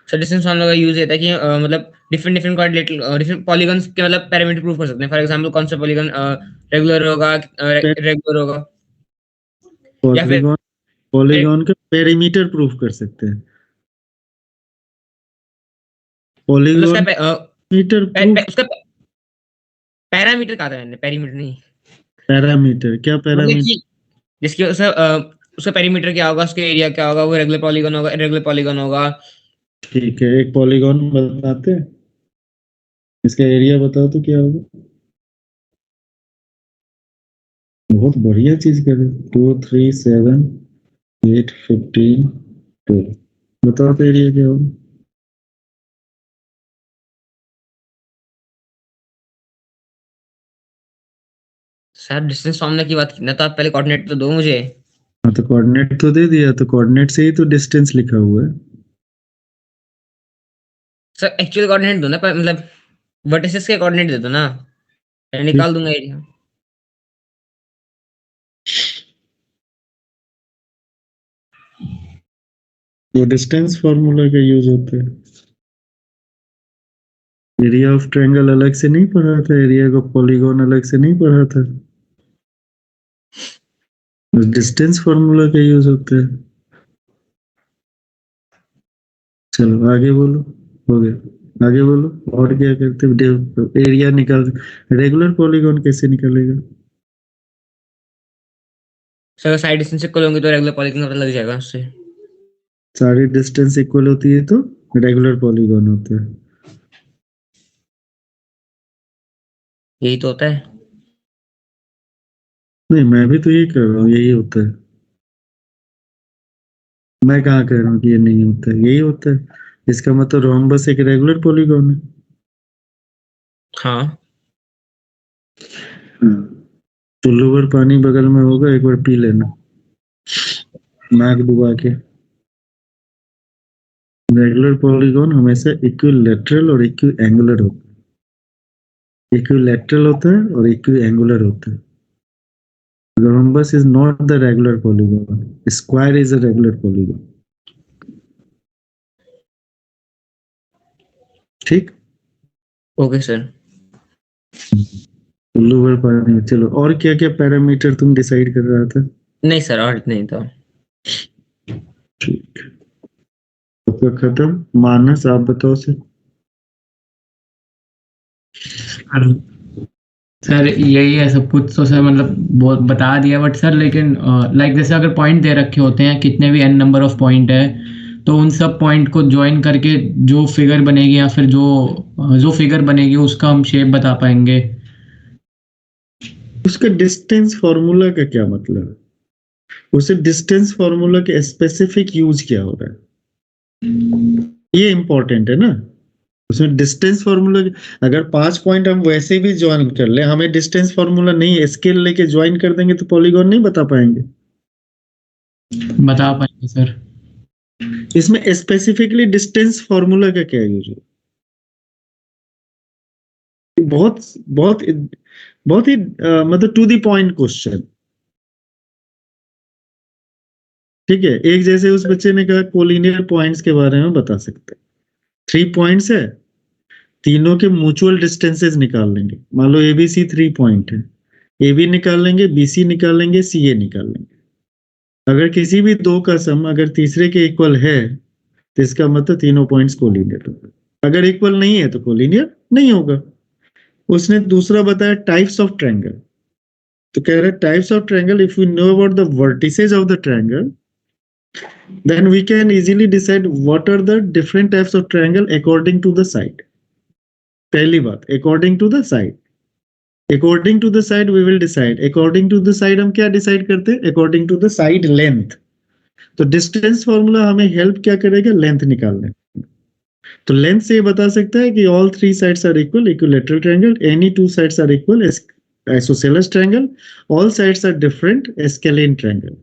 Sir distance formula का यूज रहता है कि मतलब different different coordinate different polygons के मतलब पैरामीटर प्रूफ कर सकते हैं। फॉर एग्जांपल कौन सा पॉलीगॉन रेगुलर होगा, रेगुलर होगा, या फिर पॉलीगॉन, पॉलीगॉन का पेरीमीटर प्रूफ कर सकते हैं। मतलब उसका पॉलीगॉन मीटर प्रूफ। उसका पैरामीटर कहा था मैंने, पेरीमीटर नहीं। पैरामीटर क्या? मतलब पैरामीटर कि जिसकी उसका पेरीमीटर क्या होगा, उसका एरिया क्या होगा, वो रेगुलर पॉलीगॉन होगा, इरेगुलर पॉलीगॉन होगा। ठीक है, एक पॉलीगॉन बताते हैं, इसका एरिया बताओ तो क्या होगा? बहुत बढ़िया चीज करे, 2 3 7 8 15 2, बताओ तो एरिया क्या होगा? सर डिस्टेंस फॉर्मूला की बात की ना, तो आप पहले कोऑर्डिनेट तो दो मुझे। हाँ तो कोऑर्डिनेट तो दे दिया, तो कोऑर्डिनेट से ही तो डिस्टेंस लिखा हुआ है। सर एक्चुअल कोऑर्डिनेट दो ना, मतलब वर्टिसेस के कोऑर्डिनेट दे दो ना, मैं निकाल दूंगा एरिया। तो डिस्टेंस फार्मूला का यूज होता है। एरिया ऑफ ट्रायंगल अलग से नहीं पढ़ा था, एरिया का पॉलीगॉन अलग से नहीं पढ़ा था, डिस्टेंस फार्मूला का यूज होता है। चलो आगे बोलो, हो गया, आगे बोलो, और क्या करते हो? एरिया निकाल, रेगुलर पॉलीगॉन कैसे निकालेगा? सर साइड डिस्टेंस इक्वल होंगे तो रेगुलर पॉलीगॉन का पता लग जाएगा उससे। सारी डिस्टेंस इक्वल होती है तो रेगुलर पॉलीगॉन होता है। यही तो होता है। नहीं, मैं भी तो यही कर रहा हूँ, यही होता है। मैं कहाँ कह रहा हूँ कि ये नहीं होता है, यही होता है। इसका मतलब रोम्बस एक रेगुलर पॉलीगॉन है। हाँ चुल्लू पर पानी बगल में होगा, एक बार पी लेना नाक डुबा के। रेगुलर पॉलीगॉन हमेशा इक्विलैटरल और इक्विएंगुलर होता है। इक्विलैटरल होता है और इक्विएंगुलर होता है। Rhombus is not the regular polygon, square is a regular polygon. ठीक। Okay sir. लोअर पानी। चलो, और क्या क्या पैरामीटर तुम डिसाइड कर रहा था? नहीं सर, और नहीं था। ठीक, आपका खत्म। मानस, आप बताओ सर। सर यही है सब कुछ तो सर, मतलब बहुत बता दिया, बट सर लेकिन लाइक जैसे अगर पॉइंट दे रखे होते हैं कितने भी n नंबर ऑफ पॉइंट है, तो उन सब पॉइंट को ज्वाइन करके जो फिगर बनेगी या फिर जो फिगर बनेगी उसका हम शेप बता पाएंगे। उसका डिस्टेंस फॉर्मूला का क्या मतलब है? उसे डिस्टेंस फॉर्मूला के स्पेसिफिक यूज क्या हो रहा है, ये इंपॉर्टेंट है ना। उसमें डिस्टेंस फॉर्मूला, अगर 5 पॉइंट हम वैसे भी ज्वाइन कर ले, हमें डिस्टेंस फॉर्मूला नहीं है, स्केल लेके ज्वाइन कर देंगे तो पॉलीगॉन नहीं बता पाएंगे। बता पाएंगे सर। इसमें स्पेसिफिकली डिस्टेंस फॉर्मूला का क्या यूज है? बहुत बहुत बहुत ही मतलब टू द पॉइंट क्वेश्चन। ठीक है, एक जैसे उस बच्चे ने कहा कोलिनियर पॉइंट्स के बारे में बता सकते हैं। 3 पॉइंट्स है, तीनों के म्यूचुअल डिस्टेंसेस निकाल लेंगे। मान लो एबीसी 3 पॉइंट है, एबी निकाल लेंगे, बीसी निकाल लेंगे, सीए निकाल लेंगे। अगर किसी भी दो का सम अगर तीसरे के इक्वल है तो इसका मतलब तीनों पॉइंट्स कोलिनियर होगा। अगर इक्वल नहीं है तो कोलिनियर नहीं होगा। उसने दूसरा बताया टाइप्स ऑफ ट्रायंगल। तो कह रहे types of triangle, if we know about the vertices of the triangle then we can easily decide what are the different types of triangle according to the side. पहली बात, according to the side, according to the side we will decide। according to the side हम क्या decide करते हैं? according to the side length। तो distance formula हमें help क्या करेगा? लेंथ निकालने। तो लेंथ से ये बता सकता है कि all 3 sides are equal, equilateral triangle, any 2 sides are equal, isosceles triangle, all sides are different, scalene triangle.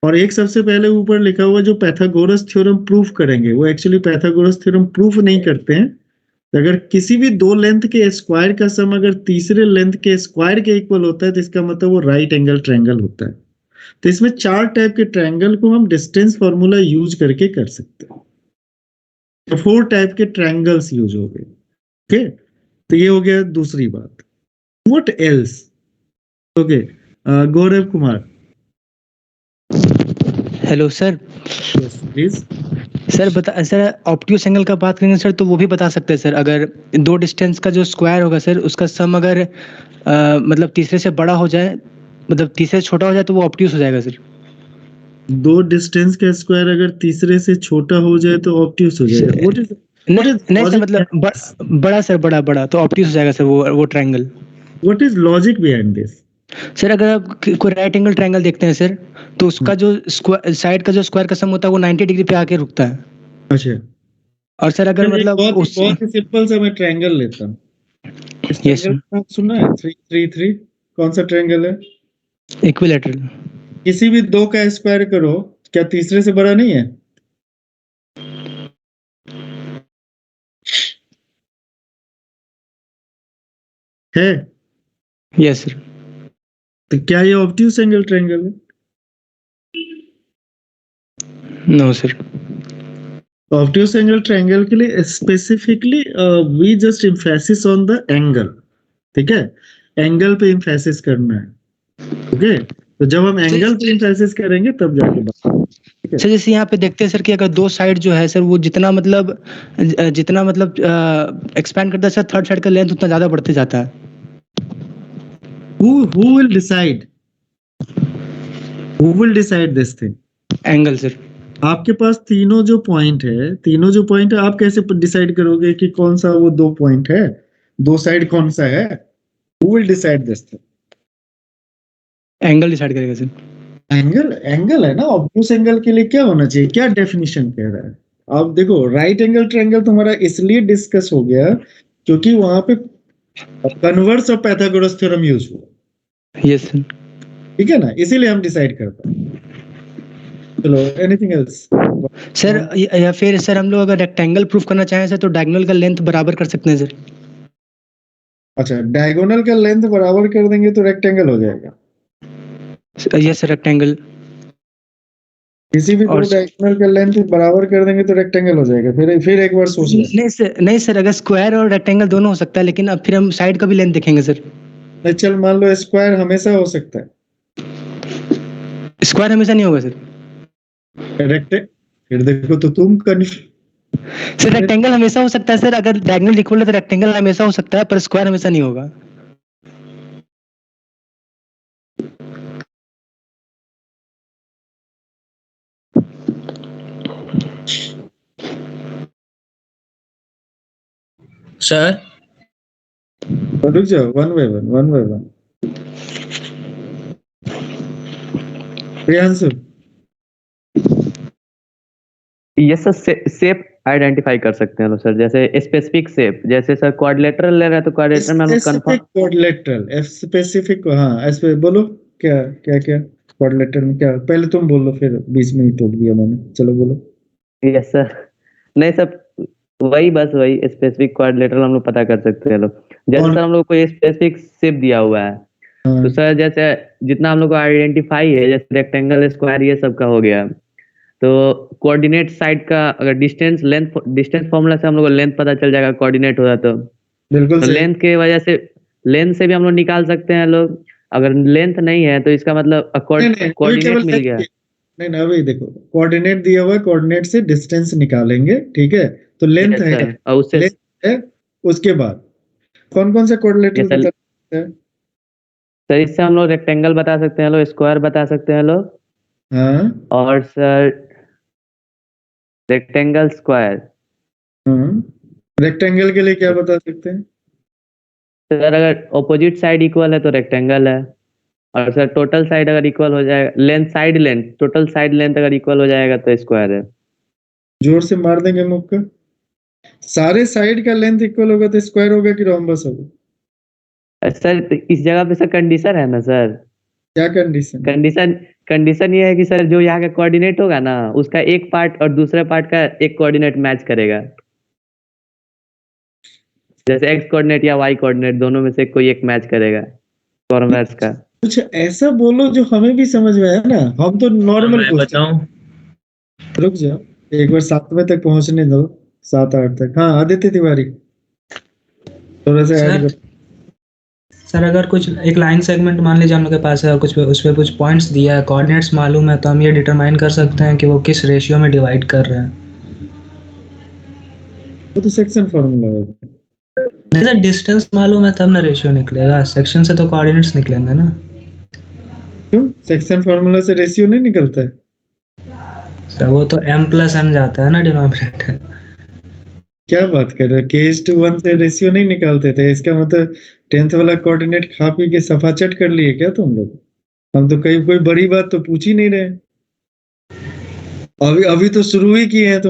और एक सबसे पहले ऊपर लिखा हुआ जो पैथागोरस थ्योरम प्रूफ करेंगे, वो एक्चुअली पैथागोरस थ्योरम प्रूफ नहीं करते हैं। अगर किसी भी दो लेंथ के स्क्वायर का सम अगर तीसरे लेंथ के स्क्वायर के इक्वल होता है तो इसका मतलब वो राइट एंगल ट्रायंगल होता है। तो इसमें 4 टाइप के ट्रायंगल को हम डिस्टेंस फॉर्मूला यूज करके कर सकते हैं। तो 4 टाइप के ट्रायंगल्स यूज हो गए। ओके, तो ये हो गया दूसरी बात। What else? Okay, Gaurav Kumar. Hello sir. Yes please. Sir optics angle का बात करेंगे सर, तो वो भी बता सकते हैं सर। अगर दो डिस्टेंस का जो स्क्वायर होगा सर, उसका सम अगर मतलब तीसरे से बड़ा हो जाए, मतलब तीसरे से छोटा हो जाए, तो वो ऑप्टिक्स हो जाएगा सर। दो डिस्टेंस का स्क्वायर अगर तीसरे से छोटा हो जाए तो ऑब्ट्यूस हो जाएगा। नहीं सर, मतलब बड़ा सर, बड़ा तो ऑप्टिक्स हो जाएगा सर वो triangle. What is logic behind this? Sir अगर आप कोई राइट एंगल ट्रायंगल देखते हैं सर, तो उसका जो साइड का जो स्क्वायर का सम होता है वो 90 डिग्री पे आके रुकता है। अच्छा, और सर अगर मतलब बहुत ही सिंपल सा मैं ट्रायंगल लेता हूँ। इस यस ट्रायंगल का नाम सुना है? 3 3 3। कौन सा ट्रायंगल है? इक्विलैटरल। किसी भी दो का स्क्वायर करो, क्या तीसरे से बड़ा नहीं है? है। Yes sir. तो क्या ये ऑब्ट्यूस एंगल ट्रायंगल है? No sir. Obtuse angle triangle के लिए specifically we just emphasis on the angle. ठीक है, एंगल पे एम्फेसिस करना है। ओके, तो जब हम एंगल पे एम्फेसिस करेंगे तब जाके बात। सर जैसे यहाँ पे देखते हैं सर कि अगर दो साइड जो है सर, वो जितना मतलब एक्सपैंड करता है सर, थर्ड साइड का लेंथ उतना ज्यादा बढ़ते जाता है। Who will decide? Who will decide this thing? Angle sir. आपके पास तीनों जो पॉइंट है, आप कैसे डिसाइड करोगे कि कौन सा वो दो पॉइंट है, दो साइड कौन सा है? Who will decide this thing? Angle decide करेगा सर। एंगल है ना। ऑब्ट्यूस एंगल के लिए क्या होना चाहिए? क्या डेफिनेशन कह रहा है? आप देखो, राइट एंगल ट्रायंगल तुम्हारा इसलिए डिस्कस हो गया क्योंकि वहां पे converse of Pythagoras theorem use हुआ। Yes sir. ठीक है ना, इसीलिए हम डिसाइड करते हैं। चलो, एनीथिंग एल्स सर या फिर सर हम लोग अगर रेक्टेंगल प्रूफ करना चाहें सर, तो डायगोनल का लेंथ बराबर कर सकते हैं सर। अच्छा, डायगोनल का लेंथ बराबर कर देंगे तो रेक्टेंगल हो जाएगा। Yes sir, rectangle. किसी भी दो और डायगोनल का लेंथ बराबर कर देंगे तो रेक्टेंगल हो जाएगा। फिर एक बार सोच ले। नहीं सर अगर स्क्वायर और रेक्टेंगल दोनों हो सकता है, लेकिन अब फिर हम साइड का भी लेंथ देखेंगे सर। नहीं, चल मान लो स्क्वायर हमेशा हो सकता है, स्क्वायर हमेशा नहीं होगा सर। फिर देखो तो तुम सर रेक्टेंगल हमेशा हो सकता है सर, अगर डायगोनल इक्वल है तो रेक्टेंगल हमेशा हो सकता है, पर स्क्वायर हमेशा नहीं होगा। सर रुक जाओ, one by one. Priyanshu, yes sir, shape identify कर सकते हैं लोग सर, जैसे स्पेसिफिक शेप, जैसे सर क्वाड्रिलेटरल ले रहे हैं तो क्वाड्रिलेटरल में हम लोग स्पेसिफिक क्वाड्रिलेटरल, स्पेसिफिक, हाँ ऐसे बोलो। क्या क्या क्या क्वाड्रिलेटरल में क्या? पहले तुम बोलो, फिर बीच में ही टोक दिया मैंने। चलो बोलो। यस सर, नहीं सर वही स्पेसिफिक क्वाड्रिलेटरल हम लोग पता कर सकते हैं लोग। जैसे सर हम लोग को स्पेसिफिक शेप दिया हुआ है, तो सर जैसे जितना हम लोग को आइडेंटिफाई है, जैसे रेक्टेंगल, स्क्वायर, ये सब का हो गया, तो कोऑर्डिनेट साइड का अगर डिस्टेंस फॉर्मूला से हम लोग को लेंथ पता चल जाएगा, कोऑर्डिनेट होगा तो बिल्कुल सही। लेंथ के वजह से लेंथ से भी हम लोग निकाल सकते हैं लोग। अगर लेंथ नहीं है तो इसका मतलब कोऑर्डिनेट मिल गया। नहीं ना, अभी देखो कोऑर्डिनेट दिया हुआ है, कोऑर्डिनेट से डिस्टेंस निकालेंगे, ठीक है? तो लेंथ Yes, है, sir. और उससे लेंथ है, उसके बाद कौन कौन से कोऑर्डिनेटर Yes, sir. बता सकते हैं? सर इससे हम लोग रेक्टेंगल बता सकते हैं लोग, स्क्वायर बता सकते हैं लोग, हाँ और सर रेक्टेंगल, स्क्वायर। रेक्टेंगल के लिए क्या बता सकते हैं? सर अगर ऑपोजिट साइड इक्वल है तो रेक्टेंगल है, और सर टोटल साइड अगर इक्वल हो जाएगा, टोटल साइड लेंथ अगर इक्वल हो जाएगा तो स्क्वायर है। जोर से मार देंगे मुक्का। सारे साइड का लेंथ इक्वल होगा तो स्क्वायर होगा कि रोम्बस होगा? सर इस जगह पे सर कंडीशन है ना सर। क्या कंडीशन? कंडीशन ये है कि सर जो यहाँ का कोऑर्डिनेट होगा ना, उसका एक पार्ट और दूसरे पार्ट का एक कोऑर्डिनेट मैच करेगा। जैसे एक्स कोऑर्डिनेट या वाई कोऑर्डिनेट, दोनों में से कोई एक मैच करेगा कॉर्नर्स का। कुछ ऐसा बोलो जो हमें भी समझ में आए ना, हम तो नॉर्मल बताऊं? रुक जाओ, एक बार 7वें तक पहुंचने दो, 7-8 तक। हाँ आदित्य तिवारी, थोड़ा सा ऐड कर। सर अगर कुछ एक लाइन सेगमेंट मान लीजिए हम लोग के पास है और कुछ उस पे कुछ पॉइंट्स दिया है, कोऑर्डिनेट्स मालूम है, तो हम ये डिटरमाइन कर सकते हैं कि वो किस रेशियो में डिवाइड कर रहे हैं। वो तो सेक्शन फार्मूला है। नहीं सर, डिस्टेंस मालूम है तब ना रेशियो निकलेगा, सेक्शन से तो कोऑर्डिनेट्स निकलेंगे ना। क्यों? सेक्शन फार्मूला से रेशियो नहीं निकलता है? सर वो तो m+n जाता है ना डिनोमिनेटर। क्या बात कर रहे हो? K:1 से रेशियो नहीं निकालते थे? इसका मतलब 10th वाला कोऑर्डिनेट खा पी के सफा चट कर लिए क्या तुम लोग? हम तो कोई बड़ी बात तो पूछ ही नहीं रहे। अभी तो शुरू ही किए हैं,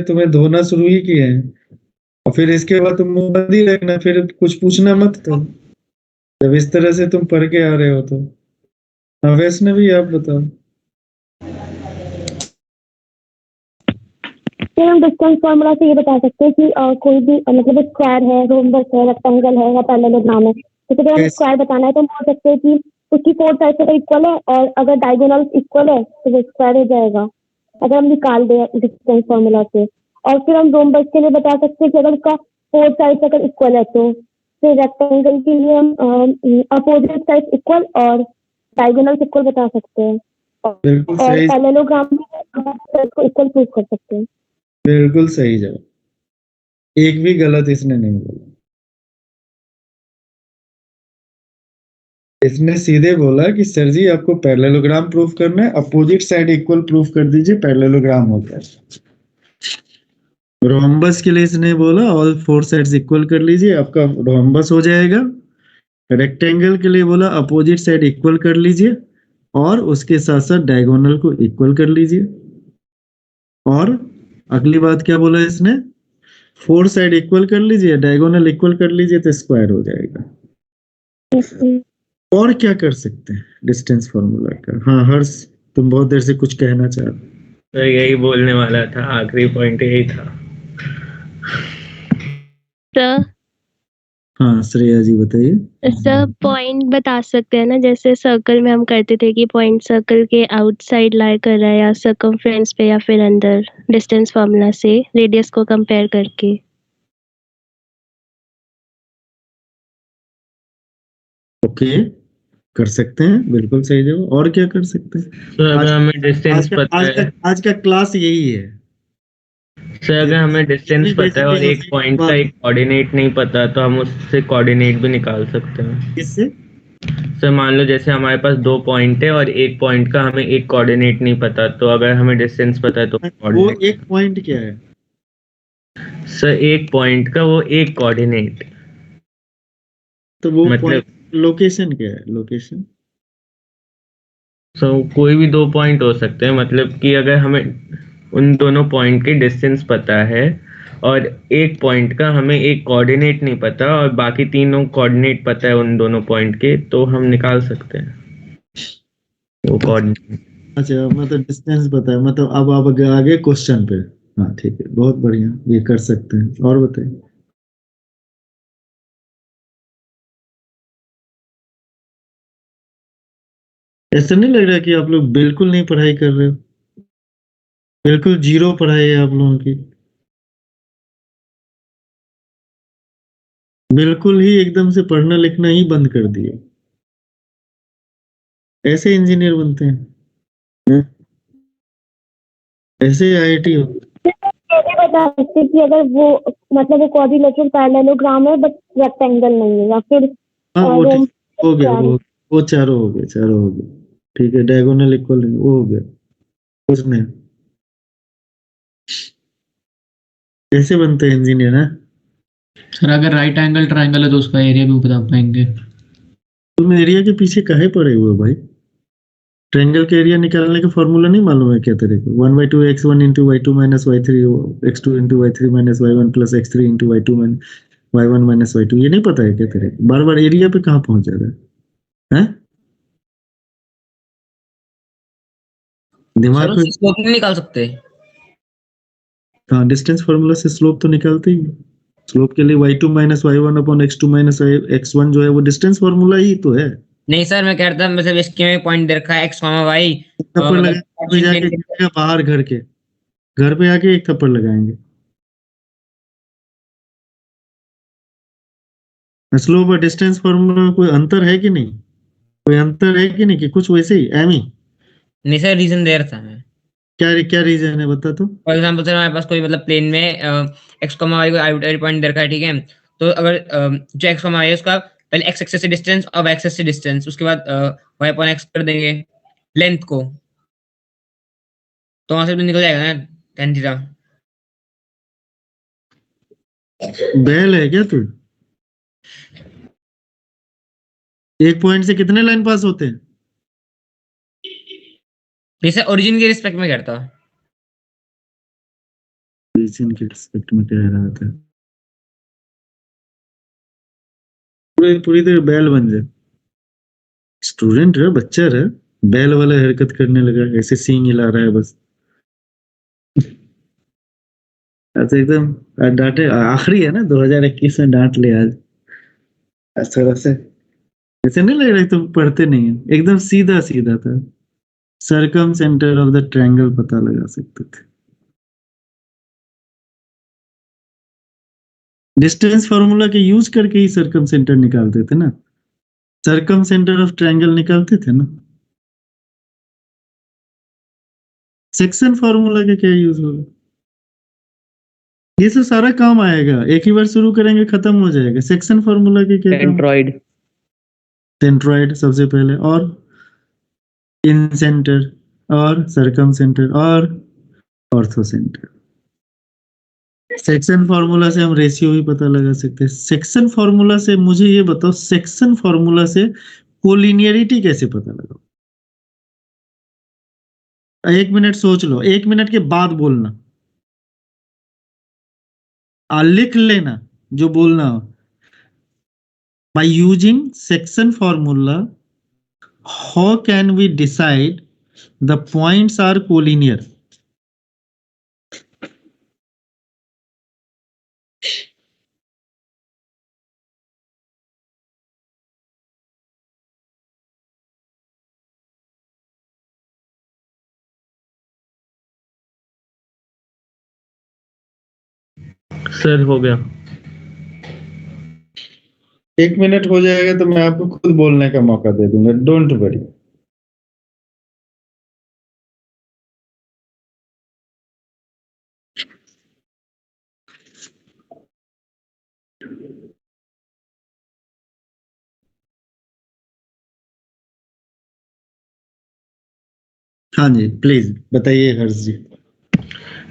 तुम्हें धोना शुरू ही किए हैं, और फिर इसके बाद तुम मुंह बंद ही रखना, फिर कुछ पूछना मत तुम, जब इस तरह से तुम पढ़ के आ रहे हो तो। हाँ वैष्णवी, आप बताओ। तो हम डिस्टेंस फॉर्मूला से ये बता सकते हैं कि कोई भी मतलब स्क्वायर है, रोम्बस है, रेक्टेंगल है या पैरेललोग्राम है, तो जब हमें स्क्वायर बताना है तो हम बोल सकते हैं कि उसकी 4 साइड से इक्वल है, और अगर डायगोनल इक्वल है तो वो स्क्वायर हो जाएगा, अगर हम निकाल दें डिस्टेंस फॉर्मूला से। और फिर हम रोम्बस के लिए बता सकते हैं कि अगर उसका 4 साइड से अगर इक्वल है तो। फिर रेक्टेंगल के लिए हम अपोजिट साइड इक्वल और डायगोनल इक्वल बता सकते हैं, और पैरेललोग्राम में इसको इक्वल प्रूव कर सकते हैं। बिल्कुल सही जवाब, एक भी गलत इसने नहीं बोला। इसने सीधे बोला कि सर जी आपको पैरेललोग्राम प्रूफ करना है, अपोजिट साइड इक्वल प्रूफ कर दीजिए, पैरेललोग्राम होता है। रोम्बस के लिए इसने बोला ऑल 4 साइड्स इक्वल कर लीजिए, आपका रोम्बस हो जाएगा। रेक्टेंगल के लिए बोला अपोजिट साइड इक्वल कर लीजिए, और उसके साथ साथ डायगोनल को इक्वल कर लीजिए। और अगली बात क्या बोला इसने? 4 साइड इक्वल कर लीजिए, डायगोनल इक्वल कर लीजिए तो स्क्वायर हो जाएगा। और क्या कर सकते हैं डिस्टेंस फॉर्मूला का? हाँ हर्ष, तुम बहुत देर से कुछ कहना चाह रहे। तो यही बोलने वाला था, आखिरी पॉइंट यही था। सर हाँ श्रेया जी बताइए। सर पॉइंट बता सकते हैं ना, जैसे सर्कल में हम करते थे कि पॉइंट सर्कल के आउटसाइड लाई कर रहा है या सर्कमफ्रेंस पे या फिर अंदर, डिस्टेंस फार्मूला से रेडियस को कंपेयर करके। ओके कर सकते हैं, बिल्कुल सही जवाब। और क्या कर सकते हैं? तो अगर हमें डिस्टेंस पता है, आज का क्लास यही है। सर अगर हमें डिस्टेंस पता है और एक पॉइंट का एक कोऑर्डिनेट नहीं पता, तो हम उससे कोऑर्डिनेट भी निकाल सकते हैं। किससे? सर मान लो जैसे हमारे पास 2 पॉइंट है और एक पॉइंट का हमें एक कोऑर्डिनेट नहीं पता, तो अगर हमें डिस्टेंस पता है तो वो कोऑर्डिनेट। एक पॉइंट क्या है? सर एक पॉइंट का वो एक कोऑर्डिनेट, तो वो मतलब लोकेशन क्या है? लोकेशन सो कोई भी 2 पॉइंट हो सकते हैं, मतलब कि अगर हमें उन दोनों पॉइंट की डिस्टेंस पता है और एक पॉइंट का हमें एक कोऑर्डिनेट नहीं पता और बाकी तीनों कोऑर्डिनेट पता है उन दोनों पॉइंट के, तो हम निकाल सकते हैं वो कोऑर्डिनेट। अच्छा, मतलब डिस्टेंस पता है, मतलब अब आगे क्वेश्चन पे। हाँ ठीक है, बहुत बढ़िया, ये कर सकते हैं। और बताइए। ऐसा नहीं लग रहा कि आप लोग बिल्कुल नहीं पढ़ाई कर रहे हो? बिल्कुल जीरो पढ़ाई है आप लोगों की, बिल्कुल ही एकदम से पढ़ना लिखना ही बंद कर दिए। ऐसे इंजीनियर बनते हैं? हैं? ऐसे आईआईटी हो? कैसे बता सकते कि अगर वो मतलब एक क्वाड्रिलेटरल पैरेललोग्राम है बट रेक्टेंगल नहीं है, या फिर हाँ वो रोम ठीक हो गया, स्क्वायर है? वो चारों हो गए, चारों हो गए। ठीक है, डायगोनल इक्वल वो हो गया, कुछ नहीं। कैसे बनते हैं इंजीनियर? है सर अगर राइट एंगल ट्रायंगल है तो उसका एरिया भी बता पाएंगे। तुम एरिया के पीछे काहे पड़े हुए भाई? ट्रायंगल के एरिया निकालने का फॉर्मूला नहीं मालूम है क्या तेरे को? 1/2 x1 into y2 minus y3 x2 into y3 minus y1 plus x3 into y2 y1 minus y2, ये नहीं पता है क्या तेरे को? बार बार एरिया पे कहाँ पहुंच जा रहा है? हैं? दिमाग में स्लोप नहीं निकाल सकते। हाँ, डिस्टेंस फॉर्मूला से स्लोप तो निकालते ही। स्लोप के लिए y2 minus y1 upon x2 minus x1 जो है वो डिस्टेंस फॉर्मूला ही तो है। नहीं सर, मैं कह रहा था मतलब इसके में पॉइंट दे रखा है x, y, थप्पड़ मतलब लगा पे जाके गिरेगा बाहर घर के, घर पे आके एक थप्पड़ लगाएंगे। स्लोप और डिस्टेंस फॉर्मूला में कोई अंतर है कि नहीं? कोई अंतर है कि नहीं, कि कुछ वैसे ही एमी? नहीं सर, रीजन दे रहा था मैं। क्या रीजन है बता तो। फॉर एग्जाम्पल सर, हमारे पास कोई मतलब प्लेन में एक्स कॉमा वाई को आर्बिट्ररी पॉइंट दे रखा है, ठीक है। तो अगर जो एक्स कॉमा वाई है उसका पहले एक्स एक्सेस से डिस्टेंस और वाई एक्सेस से डिस्टेंस, उसके बाद वाई अपॉन एक्स कर देंगे लेंथ को, तो वहां से भी निकल जाएगा ना tan थीटा। बैल है क्या तू? एक पॉइंट से कितने लाइन पास होते हैं? जैसे ओरिजिन के रिस्पेक्ट में करता। रीजन के रिस्पेक्ट में कह रहा था, पूरी पूरी तरह बैल बन जाए। स्टूडेंट है, बच्चा है, बैल वाला हरकत करने लगा, ऐसे सींग हिला रहा है बस। अच्छा एकदम डांटे, आखिरी है ना 2021 में, डांट ले आज इस तरह से। ऐसे नहीं लग रहा है तुम पढ़ते नहीं है, एकदम सीधा सीधा था। सरकम सेंटर ऑफ द ट्रायंगल पता लगा सकते थे। डिस्टेंस फार्मूला के यूज करके ही सरकम सेंटर निकालते थे ना, सरकम सेंटर ऑफ ट्रायंगल निकालते थे ना। सेक्शन फार्मूला का क्या यूज होगा? ये सब सारा काम आएगा, एक ही बार शुरू करेंगे खत्म हो जाएगा। सेक्शन फार्मूला के क्या काम? सेंट्रॉइड। सेंट्रॉइड सबसे पहले, और इन सेंटर, और सरकम सेंटर, और ऑर्थो सेंटर। सेक्शन फार्मूला से हम रेशियो भी पता लगा सकते हैं। सेक्शन फार्मूला से मुझे ये बताओ, सेक्शन फार्मूला से कोलिनियरिटी कैसे पता लगा? 1 मिनट सोच लो, 1 मिनट के बाद बोलना, लिख लेना जो बोलना हो। By using section formula, how can we decide the points are collinear? Sir हो गया। 1 मिनट हो जाएगा तो मैं आपको खुद बोलने का मौका दे दूंगा, डोंट वरी। हाँ जी, प्लीज बताइए हर्ष जी।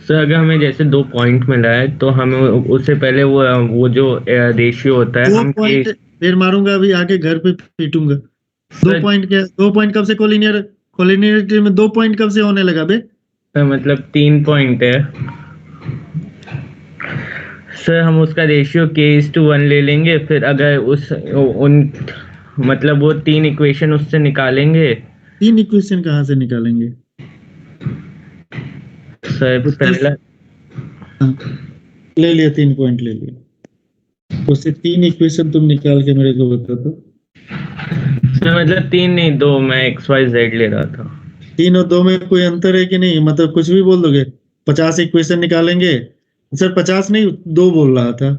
सर अगर हमें जैसे 2 पॉइंट मिला है तो हमें उससे पहले वो जो रेशियो होता है 2 हम पॉइंट फिर मारूंगा, अभी आके घर पे पीटूंगा। 2 सर, पॉइंट क्या? 2 पॉइंट कब से कोलिनियरिटी में 2 पॉइंट कब से होने लगा बे? सर मतलब 3 पॉइंट है सर, हम उसका रेशियो k:1 ले लेंगे, फिर अगर उन मतलब वो 3 इक्वेशन उससे निकालेंगे। 3 इक्वेशन कहाँ से निकालेंगे सर पहला हाँ, ले लिया, 3 पॉइंट ले लिया, उससे 3 इक्वेशन तुम निकाल के मेरे को बता दो। सर मतलब 3 नहीं 2, मैं XYZ ले रहा था। 3 और 2 में कोई अंतर है कि नहीं? मतलब कुछ भी बोल दोगे। 50 इक्वेशन निकालेंगे सर, 50 नहीं 2 बोल रहा था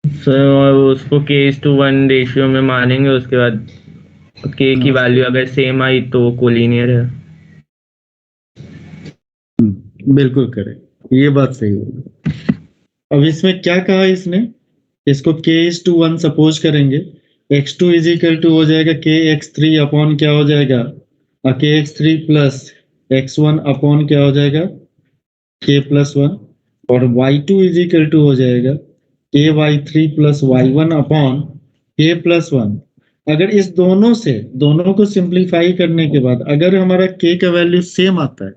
सर, और उसको k:1 रेशियो में मानेंगे, उसके बाद k की वैल्यू अगर सेम आई तो कोलिनियर है। बिल्कुल करेक्ट, ये बात सही है। अब इसमें क्या कहा इसने, इसको k:1 सपोज करेंगे, x2 इज इक्वल टू हो जाएगा kx3 अपॉन क्या हो जाएगा, kx3 प्लस x1 अपॉन क्या हो जाएगा, k+1, और y2 इज इक्वल टू हो जाएगा ky3 plus y1 upon k+1। अगर इस दोनों को सिंप्लीफाई करने के बाद अगर हमारा k का वैल्यू सेम आता है,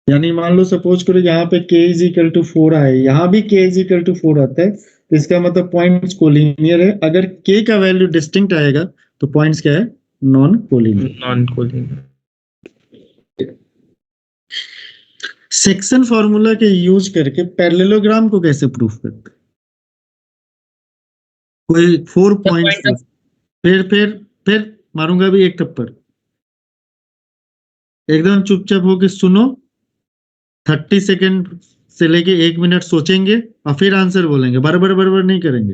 यानी मान लो सपोज करो यहाँ पे k इज इक्वल टू 4 आए, यहाँ भी k इज इक्वल टू 4 आता है, तो इसका मतलब पॉइंट्स कोलिनियर है। अगर k का वैल्यू डिस्टिंक्ट आएगा तो पॉइंट्स क्या है, नॉन कोलिनियर। सेक्शन फॉर्मूला के यूज करके पैरेललोग्राम को कैसे प्रूफ करते हैं? कोई 4 पॉइंट्स, फिर मारूंगा भी एक थप्पड़। एकदम चुपचाप होके सुनो, 30 सेकेंड से लेके 1 मिनट सोचेंगे और फिर आंसर बोलेंगे, बराबर नहीं करेंगे।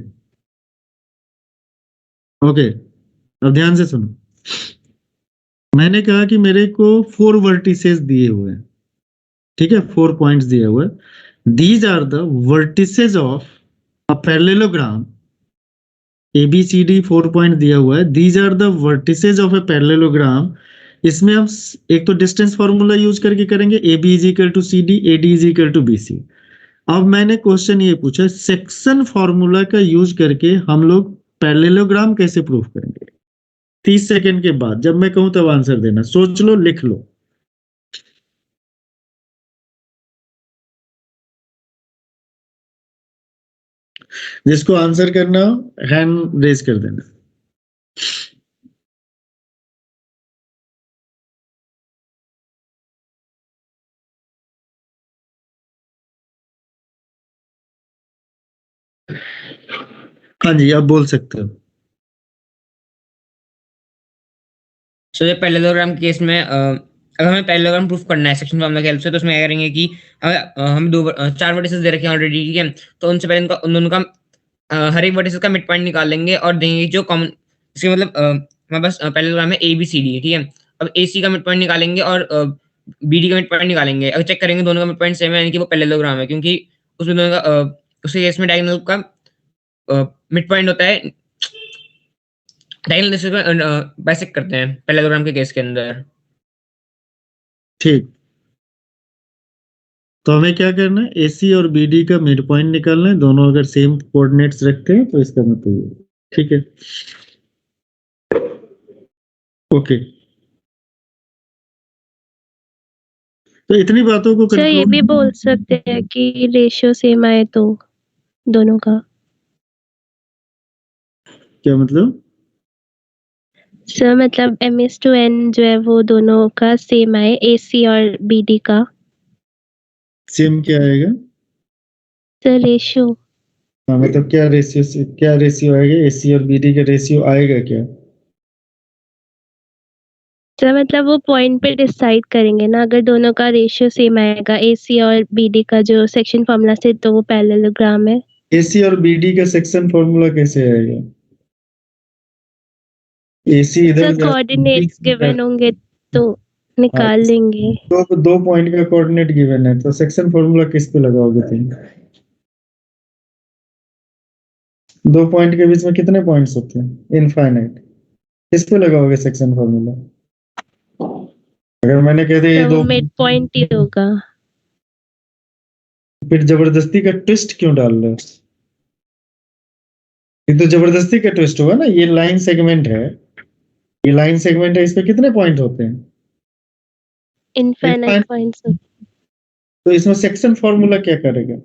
ओके, अब ध्यान से सुनो। मैंने कहा कि मेरे को 4 वर्टिसेस दिए हुए हैं, ठीक है, 4 पॉइंट्स दिए हुए। These are the vertices of a parallelogram. ABCD 4 point दिया हुआ है, these are the vertices of a parallelogram. इसमें हम एक तो डिस्टेंस फॉर्मूला यूज करके करेंगे, AB is equal to CD, AD is equal to BC। अब मैंने क्वेश्चन ये पूछा, सेक्शन फॉर्मूला का यूज करके हम लोग पैरेललोग्राम कैसे प्रूफ करेंगे? 30 सेकेंड के बाद जब मैं कहूं तब आंसर देना, सोच लो, लिख लो। जिसको आंसर करना हो हैंड रेज कर देना। हाँ जी, आप बोल सकते हो। सो ये पैरेललोग्राम केस में अगर हमें पैरेललोग्राम प्रूफ करना है सेक्शन फॉर्मूला की हेल्प से, तो उसमें क्या करेंगे कि हम 4 वर्टिसेस दे रखे हैं ऑलरेडी, ठीक है, तो उनसे पहले उन दोनों का हर एक वर्टिसेस का मिड पॉइंट निकाल लेंगे और देंगे जो कॉमन, इसके मतलब हमारे पास पैरेललोग्राम में ABCD, ठीक है। अब AC का मिड पॉइंट निकालेंगे और BD का मिड पॉइंट निकालेंगे। अगर चेक करेंगे दोनों का मिड पॉइंट सेम है, यानी कि वो पैरेललोग्राम है, क्योंकि उसमें दोनों का उसी केस में डायगोनल का मिड पॉइंट होता है, डायगोनल डिस्टेंस बाइसेक्ट करते हैं पैरेललोग्राम के केस के अंदर। ठीक, तो हमें क्या करना है, AC और BD का मिड पॉइंट निकालना है। दोनों अगर सेम कोऑर्डिनेट्स रखते हैं तो इसका मतलब ये, ठीक है, ओके। तो इतनी बातों को सर ये भी बोल सकते हैं कि रेशियो सेम आए तो दोनों का, क्या मतलब? सर मतलब M:n जो है वो दोनों का सेम आए, AC और BD का। सेम क्या आएगा? Sir ratio. हाँ, मतलब क्या रेशियो आएगा? AC और BD का रेशियो आएगा क्या? सर मतलब वो पॉइंट पे डिसाइड करेंगे ना, अगर दोनों का रेशियो सेम आएगा AC और BD का जो सेक्शन फॉर्मूला से, तो वो पैरेललोग्राम है। AC और BD का सेक्शन फॉर्मूला कैसे आएगा? AC इधर सर कोऑर्डिनेट्स गिवन होंगे तो निकाल लेंगे। तो 2 पॉइंट का कोऑर्डिनेट गिवन है, तो सेक्शन फॉर्मूला किस पे लगाओगे तुम? 2 पॉइंट के बीच में कितने पॉइंट्स होते हैं? इनफाइनाइट। किस पे लगाओगे सेक्शन फॉर्मूला? अगर मैंने कह दिया ये तो 2, मिड पॉइंट ही होगा। फिर जबरदस्ती का ट्विस्ट क्यों डाल रहे हो? ये तो जबरदस्ती का ट्विस्ट हुआ ना। ये लाइन सेगमेंट है, ये लाइन सेगमेंट है, इस पे कितने पॉइंट होते हैं? Infinite points. तो इसमें सेक्शन फॉर्मूला क्या करेगा?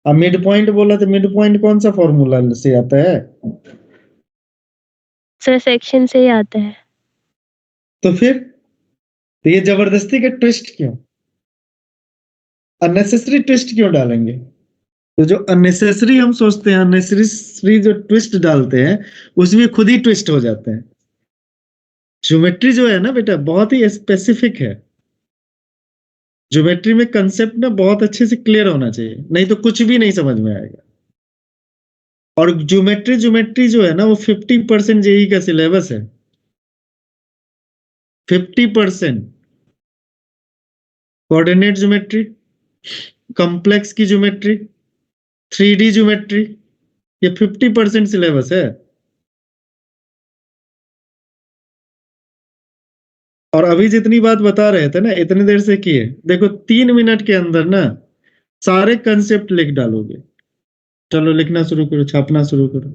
अब मिड पॉइंट बोला तो मिड पॉइंट कौन सा फॉर्मूला से आता है? सर सेक्शन से ही आता है। तो फिर तो ये जबरदस्ती का ट्विस्ट क्यों? अननेसेसरी ट्विस्ट क्यों डालेंगे? तो जो अननेसेसरी हम सोचते हैं, अननेसेसरी जो ट्विस्ट डालते हैं, उसमें खुद ही ट्विस्ट हो जाते हैं। ज्योमेट्री जो है ना बेटा, बहुत ही स्पेसिफिक है। ज्योमेट्री में कंसेप्ट ना बहुत अच्छे से क्लियर होना चाहिए, नहीं तो कुछ भी नहीं समझ में आएगा। और ज्योमेट्री जो है ना, वो 50% जेई का सिलेबस है। 50% कोऑर्डिनेट ज्योमेट्री, कॉम्प्लेक्स की ज्योमेट्री, 3D ज्योमेट्री, ये 50% सिलेबस है। और अभी जितनी बात बता रहे थे ना, इतनी देर से किए, देखो 3 मिनट के अंदर ना सारे कंसेप्ट लिख डालोगे। चलो लिखना शुरू करो, छापना शुरू करो।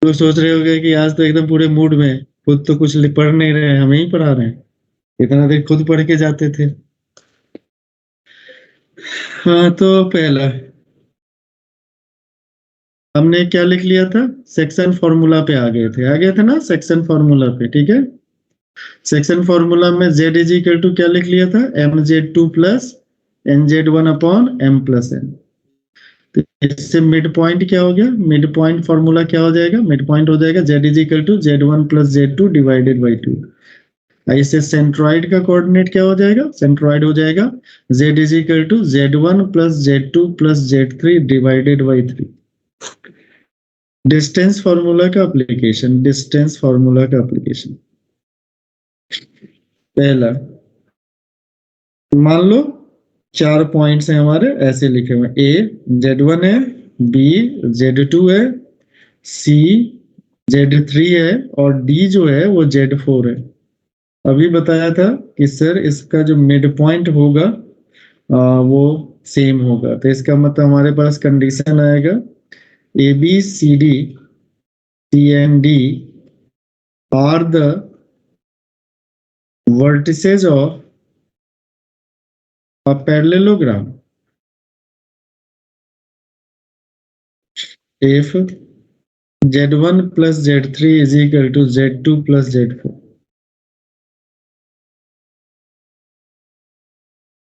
तो सोच रहे होगे कि आज तो एकदम पूरे मूड में, खुद तो कुछ पढ़ नहीं रहे हैं, हमें ही पढ़ा रहे हैं। इतना देर खुद पढ़ के जाते थे। हाँ, तो पहला हमने क्या लिख लिया था? सेक्शन फॉर्मूला पे आ गए थे ना, सेक्शन फॉर्मूला पे। ठीक है, सेक्शन फॉर्मूला में Z इज इक्वल टू क्या लिख लिया था? mz2 plus nz1 upon m plus n। तो इससे मिड पॉइंट क्या हो गया? मिड पॉइंट फॉर्मूला क्या हो जाएगा? मिड पॉइंट हो जाएगा Z is equal to z1 plus z2 divided by 2। इससे सेंट्रॉइड का कोऑर्डिनेट क्या हो जाएगा? सेंट्रॉइड हो जाएगा Z is equal to z1 plus z2 plus z3 divided by 3। Distance formula का एप्लीकेशन, डिस्टेंस फॉर्मूला का एप्लीकेशन। पहला, मान लो 4 पॉइंट्स हैं हमारे, ऐसे लिखे हुए A Z1 है, B Z2 है, C Z3 है और D जो है वो Z4 है। अभी बताया था कि सर इसका जो मिड पॉइंट होगा वो सेम होगा, तो इसका मतलब हमारे पास कंडीशन आएगा ABCD CND are the vertices of a parallelogram if Z1 plus Z3 is equal to Z2 plus Z4।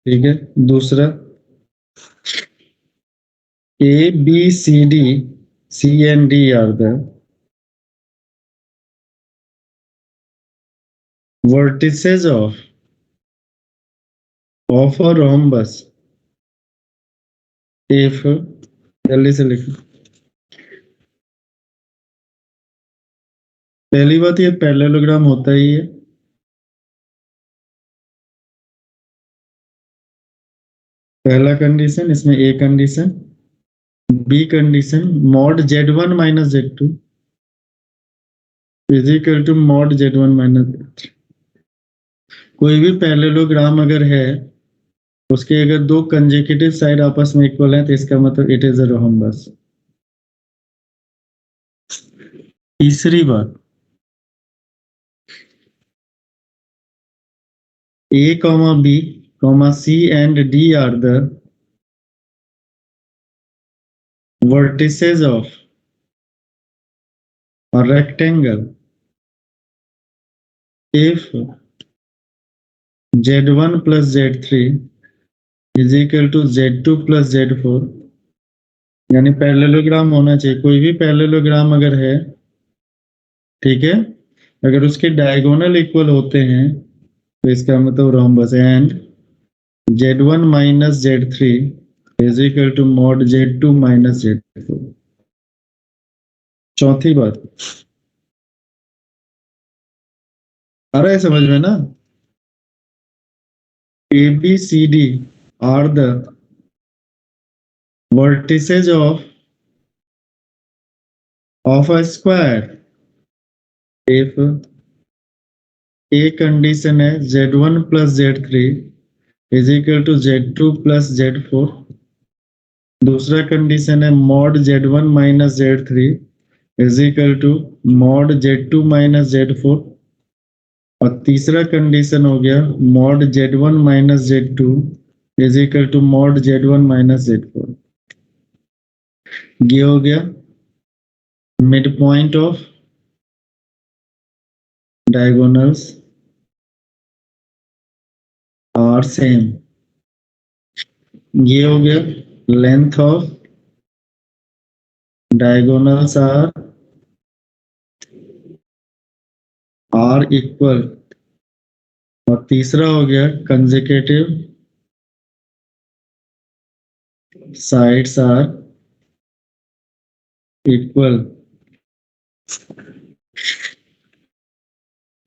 ठीक है, दूसरा ABCD CND are the vertices of a rhombus if, जल्दी से लिखो। पहली बात, ये पैरेललोग्राम होता ही है। पहला कंडीशन, इसमें A condition, B condition, mod Z1 minus Z2 is equal to mod Z1 minus Z3। कोई भी पैरेललोग्राम अगर है, उसके अगर 2 कंसेक्यूटिव साइड आपस में इक्वल है, तो इसका मतलब इट इज अ रोम्बस। तीसरी बात, A, B, C and D are the vertices of a rectangle if Z1 plus Z3 is equal to Z2 plus Z4। यानी पैरेललोग्राम होना चाहिए, कोई भी पैरेललोग्राम अगर है, ठीक है, अगर उसके डायगोनल इक्वल होते हैं तो इसका मतलब rhombus and Z1 minus Z3 is equal to mod Z2 minus Z4। चौथी बात आ रहा है समझ में ना? ABCD are the vertices of a square if A condition है Z1 plus Z3 is equal to Z2 plus Z4। दूसरा condition है mod Z1 minus Z3 is equal to mod Z2 minus Z4। और तीसरा condition हो गया mod Z1 minus Z2 is equal to mod Z1 minus Z4। ये हो गया mid point of diagonals are same. ये हो गया length of diagonals are equal. और तीसरा हो गया consecutive sides are equal.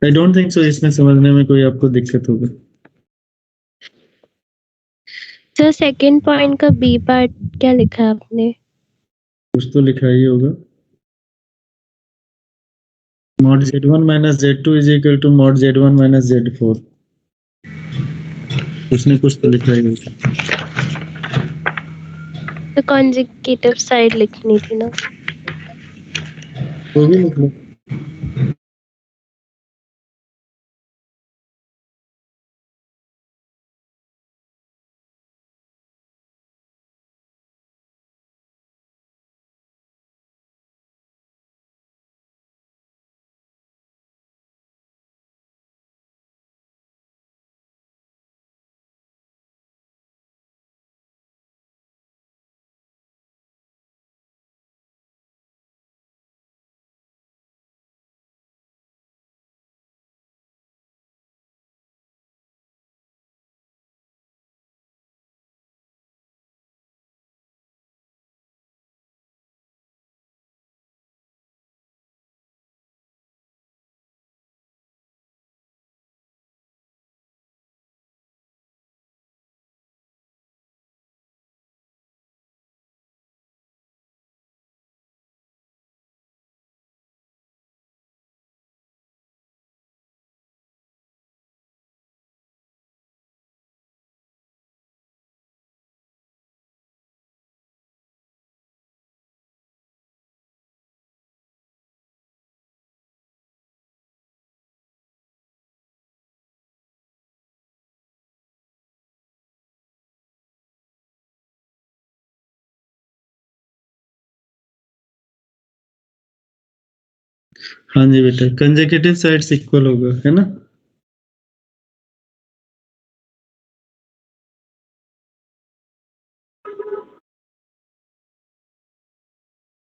I don't think so इसमें समझने में कोई आपको दिक्कत होगा। सर सेकंड पॉइंट का बी पार्ट क्या लिखा है आपने? कुछ तो लिखा ही होगा। mod Z1 minus Z2 is equal to mod Z1 minus Z4। उसने कुछ तो लिखा ही होगा। तो कॉन्जुगेटिव साइड लिखनी थी ना। वो भी लिख लो। हाँ जी बेटा, कंसेक्यूटिव साइड्स इक्वल होगा, है ना?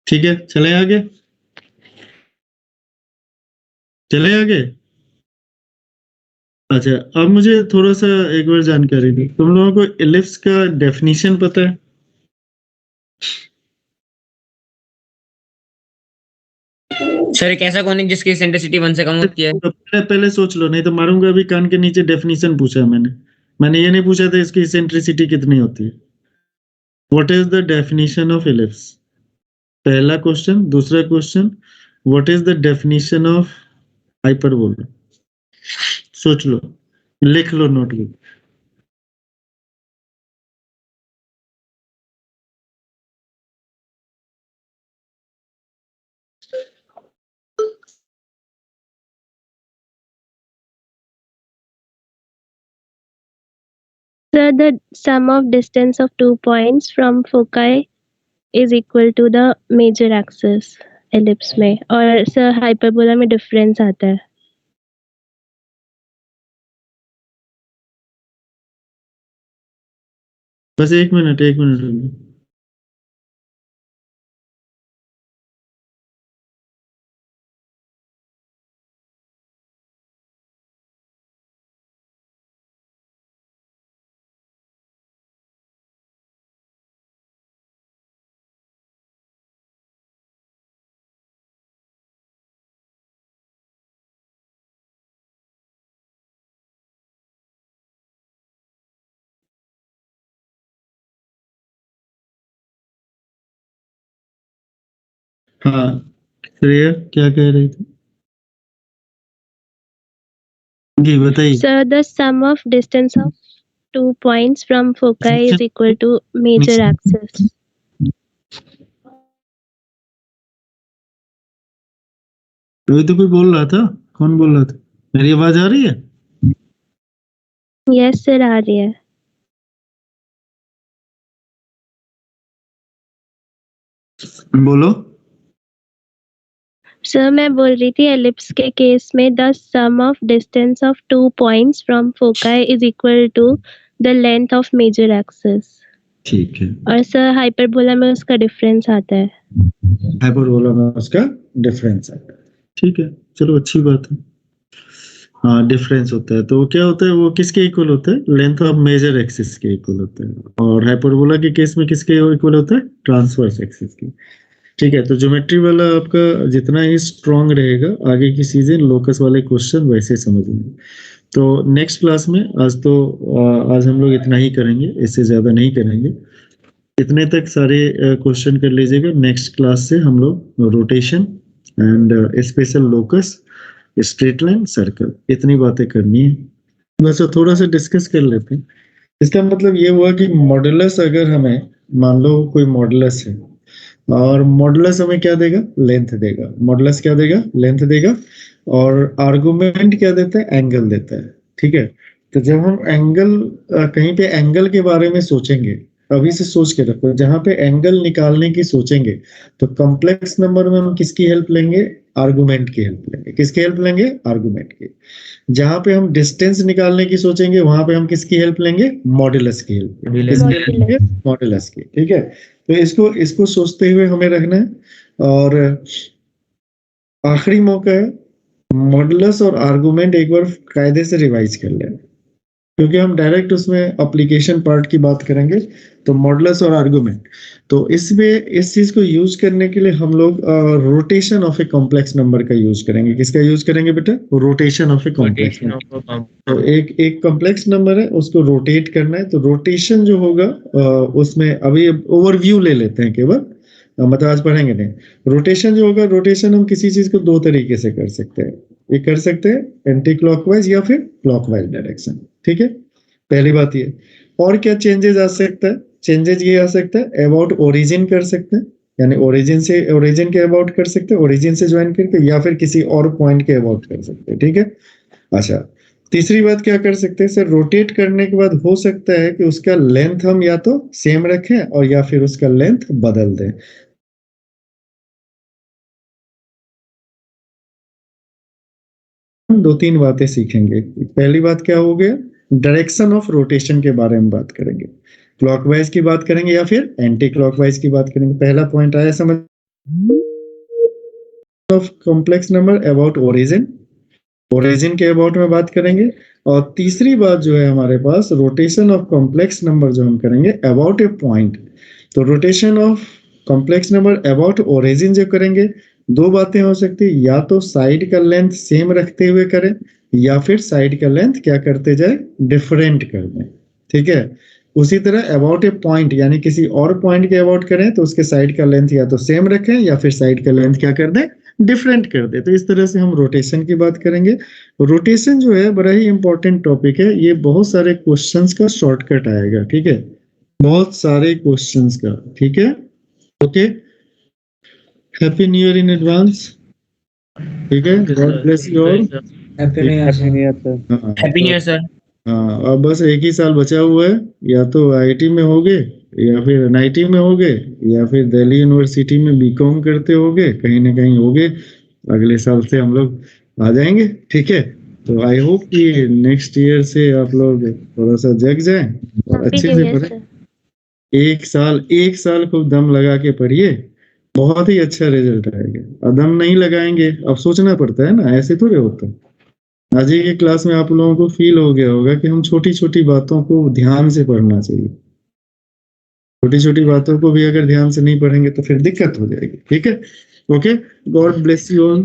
ठीक है, चले आगे। चले आगे। अच्छा, अब मुझे थोड़ा सा एक बार जानकारी दी। तुम लोगों को एलिप्स का डेफिनेशन पता है? सर एक ऐसा कौन है जिसकी एसेंट्रिसिटी 1 से कम होती है? पहले सोच लो, नहीं तो मारूंगा अभी कान के नीचे। डेफिनेशन पूछा मैंने ये नहीं पूछा था इसकी एसेंट्रिसिटी कितनी होती है। What is the definition of ellipse? पहला क्वेश्चन। दूसरा question, what is the definition of hyperbola? सोच लो, लिख लो notebook. Sir, the sum of distance of 2 points from foci is equal to the major axis ellipse में। और sir hyperbola में difference आता है। बस एक मिनट। हाँ श्रेया क्या कह रही थी जी बताइए। Sir, the sum of distance of 2 points from foci is equal to major axis. वही तो कोई बोल रहा था, कौन बोल रहा था? मेरी आवाज आ रही है? Yes sir, आ रही है। बोलो। सर मैं बोल रही थी एलिप्स के केस में the sum of distance of 2 points from foci is equal to the length of major axis. ठीक है, और सर हाइपरबोला में उसका डिफरेंस आता है। हाइपरबोला में उसका डिफरेंस है। ठीक है, चलो अच्छी बात है। हाँ डिफरेंस होता है, तो वो क्या होता है, वो किसके इक्वल होता है? लेंथ ऑफ मेजर एक्सिस के इक्वल होता है। और हाइपरबोला के केस में किसके इक्वल होता है? ट्रांसवर्स एक्सिस के। ठीक है, तो ज्योमेट्री वाला आपका जितना ही स्ट्रांग रहेगा, आगे की चीजें लोकस वाले क्वेश्चन वैसे समझ लेंगे। तो नेक्स्ट क्लास में आज हम लोग इतना ही करेंगे, इससे ज्यादा नहीं करेंगे। इतने तक सारे क्वेश्चन कर लीजिएगा। नेक्स्ट क्लास से हम लोग rotation and special locus, straight line, circle, इतनी बातें करनी है। बस थोड़ा सा डिस्कस कर लेते हैं। इसका मतलब ये हुआ कि मॉडुलस, अगर हमें मान लो कोई मॉडुलस है और मॉडुलस हमें क्या देगा? लेंथ देगा। मॉडुलस क्या देगा? लेंथ देगा। और आर्गुमेंट क्या देता है? एंगल देता है। ठीक है, तो जब हम एंगल कहीं पे एंगल के बारे में सोचेंगे, अभी से सोच के रखो, जहां पे एंगल निकालने की सोचेंगे तो कॉम्प्लेक्स नंबर में हम किसकी हेल्प लेंगे? आर्गुमेंट की हेल्प लेंगे। किसकी हेल्प लेंगे? आर्गुमेंट की। जहां पे हम डिस्टेंस निकालने की सोचेंगे, वहां पे हम किसकी हेल्प लेंगे? मॉडुलस की हेल्प। किसकी हेल्प लेंगे? मॉडुलस की। ठीक है, तो इसको सोचते हुए हमें रखना है। और आखिरी मौका है, मॉडुलस और आर्गुमेंट एक बार कायदे से रिवाइज कर लेना, क्योंकि हम डायरेक्ट उसमें एप्लीकेशन पार्ट की बात करेंगे। तो मॉडुलस और आर्गुमेंट, तो इसमें इस चीज को यूज करने के लिए हम लोग rotation of a complex number का यूज करेंगे। किसका यूज करेंगे बेटा? Rotation of a complex number. तो एक कॉम्प्लेक्स नंबर है, उसको रोटेट करना है। तो रोटेशन जो होगा उसमें अभी ओवरव्यू ले लेते हैं केवल, मतलब आज पढ़ेंगे नहीं। रोटेशन जो होगा, रोटेशन हम किसी चीज को दो तरीके से कर सकते हैं। ये कर सकते हैं एंटी क्लॉकवाइज या फिर क्लॉकवाइज डायरेक्शन। ठीक है, पहली बात ये। और क्या चेंजेस आ सकता है? चेंजेस ये आ सकता है, अबाउट ओरिजिन कर सकते हैं, यानी ओरिजिन के अबाउट कर सकते हैं, ओरिजिन से ज्वाइन करके, या फिर किसी और पॉइंट के अबाउट कर सकते हैं। ठीक है, अच्छा तीसरी बात क्या कर सकते हैं सर? रोटेट करने के बाद हो सकता है कि उसका लेंथ हम या तो सेम रखें और या फिर उसका लेंथ बदल दें। दो तीन बातें सीखेंगे। पहली बात क्या हो गया? डायरेक्शन ऑफ रोटेशन के बारे में बात करेंगे। क्लॉकवाइज की बात करेंगे या फिर एंटी क्लॉकवाइज की बात करेंगे। पहला पॉइंट आया समझ? Of complex number about origin, origin के अबाउट में बात करेंगे। और तीसरी बात जो है हमारे पास, रोटेशन ऑफ कॉम्प्लेक्स नंबर जो हम करेंगे अबाउट ए पॉइंट। तो rotation of complex number about origin जो करेंगे, दो बातें हो सकती है, या तो साइड का लेंथ सेम रखते हुए करें, या फिर साइड का लेंथ क्या करते जाए? डिफरेंट कर दें। ठीक है, उसी तरह अबाउट ए पॉइंट, यानी किसी और पॉइंट के अबाउट करें तो उसके साइड का लेंथ या तो सेम रखें या फिर साइड का लेंथ क्या कर दें? डिफरेंट कर दे। तो इस तरह से हम रोटेशन की बात करेंगे। रोटेशन जो है बड़ा ही इंपॉर्टेंट टॉपिक है, ये बहुत सारे क्वेश्चंस का शॉर्टकट आएगा। ठीक है, बहुत सारे क्वेश्चंस का। ठीक है, okay, happy new year in advance. ठीक है, God bless you all. Happy new year sir. Happy new year sir. हाँ, अब बस एक ही साल बचा हुआ है, या तो आईआईटी में होगे, या फिर एनआईटी में होगे, या फिर दिल्ली यूनिवर्सिटी में बीकॉम करते होगे, कहीं ना कहीं होगे। अगले साल से हम लोग आ जाएंगे। ठीक है, तो आई होप कि नेक्स्ट ईयर से आप लोग थोड़ा सा जग जाएं और अच्छे से पढ़ें। एक साल खूब दम लगा के पढ़िए, बहुत ही अच्छा रिजल्ट आएगा। और दम नहीं लगाएंगे, अब सोचना पड़ता है ना, ऐसे थोड़े होता है। आज ही की क्लास में आप लोगों को फील हो गया होगा कि हम छोटी छोटी बातों को ध्यान से पढ़ना चाहिए। छोटी छोटी बातों को भी अगर ध्यान से नहीं पढ़ेंगे तो फिर दिक्कत हो जाएगी। ठीक है, okay, God bless you all,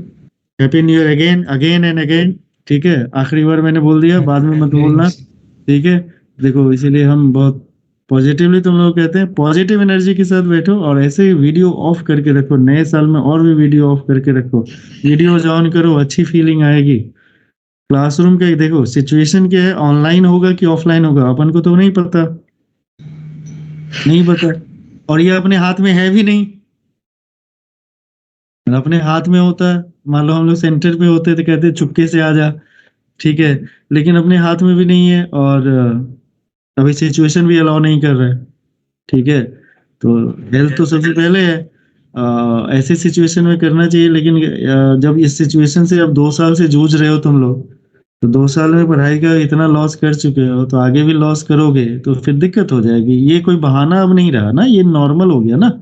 happy new year again and again. ठीक है, आखिरी बार मैंने बोल दिया, बाद में मत बोलना। ठीक है, देखो इसीलिए हम बहुत पॉजिटिवली तुम लोग कहते हैं पॉजिटिव एनर्जी के साथ बैठो और ऐसे ही वीडियो ऑफ करके रखो, नए साल में और भी वीडियो ऑफ करके रखो, वीडियो ऑन करो, अच्छी फीलिंग आएगी। क्लासरूम का देखो सिचुएशन क्या है, ऑनलाइन होगा कि ऑफलाइन होगा अपन को तो नहीं पता, नहीं पता, और ये अपने हाथ में है भी नहीं। अपने हाथ में होता है, मान लो हम लोग सेंटर पे होते तो कहते चुपके से आ जा, ठीक है, लेकिन अपने हाथ में भी नहीं है और अभी सिचुएशन भी अलाउ नहीं कर रहा है, ठीक है। तो हेल्थ तो सबसे पहले है, ऐसे सिचुएशन में करना चाहिए, लेकिन जब इस सिचुएशन से अब 2 साल से जूझ रहे हो तुम लोग, तो 2 साल में पढ़ाई का इतना लॉस कर चुके हो, तो आगे भी लॉस करोगे तो फिर दिक्कत हो जाएगी। ये कोई बहाना अब नहीं रहा ना, ये नॉर्मल हो गया ना।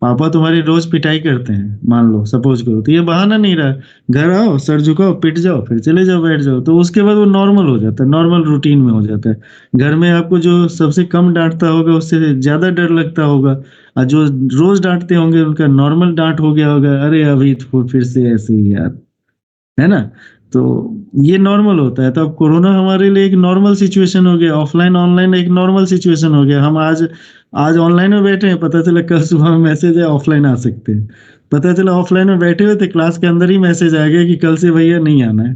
पापा तुम्हारी रोज पिटाई करते हैं, मान लो सपोज करो, तो ये बहाना नहीं रहा। घर आओ, सर झुकाओ, पिट जाओ, फिर चले जाओ, बैठ जाओ, तो उसके बाद वो नॉर्मल हो जाता है, नॉर्मल रूटीन में हो जाता है। घर में आपको जो सबसे कम डांटता होगा उससे ज्यादा डर लगता होगा, और जो रोज डांटते होंगे उनका नॉर्मल डांट हो गया होगा, अरे अभी तो फिर से ऐसे ही यार, है ना। तो ये नॉर्मल होता है। तो अब कोरोना हमारे लिए एक नॉर्मल सिचुएशन हो गया, ऑफलाइन ऑनलाइन एक नॉर्मल सिचुएशन हो गया। हम आज ऑनलाइन में बैठे हैं, पता चला कल सुबह में मैसेज है ऑफलाइन आ सकते हैं, पता चला ऑफलाइन में बैठे हुए थे, क्लास के अंदर ही मैसेज आ गया कि कल से भैया नहीं आना है।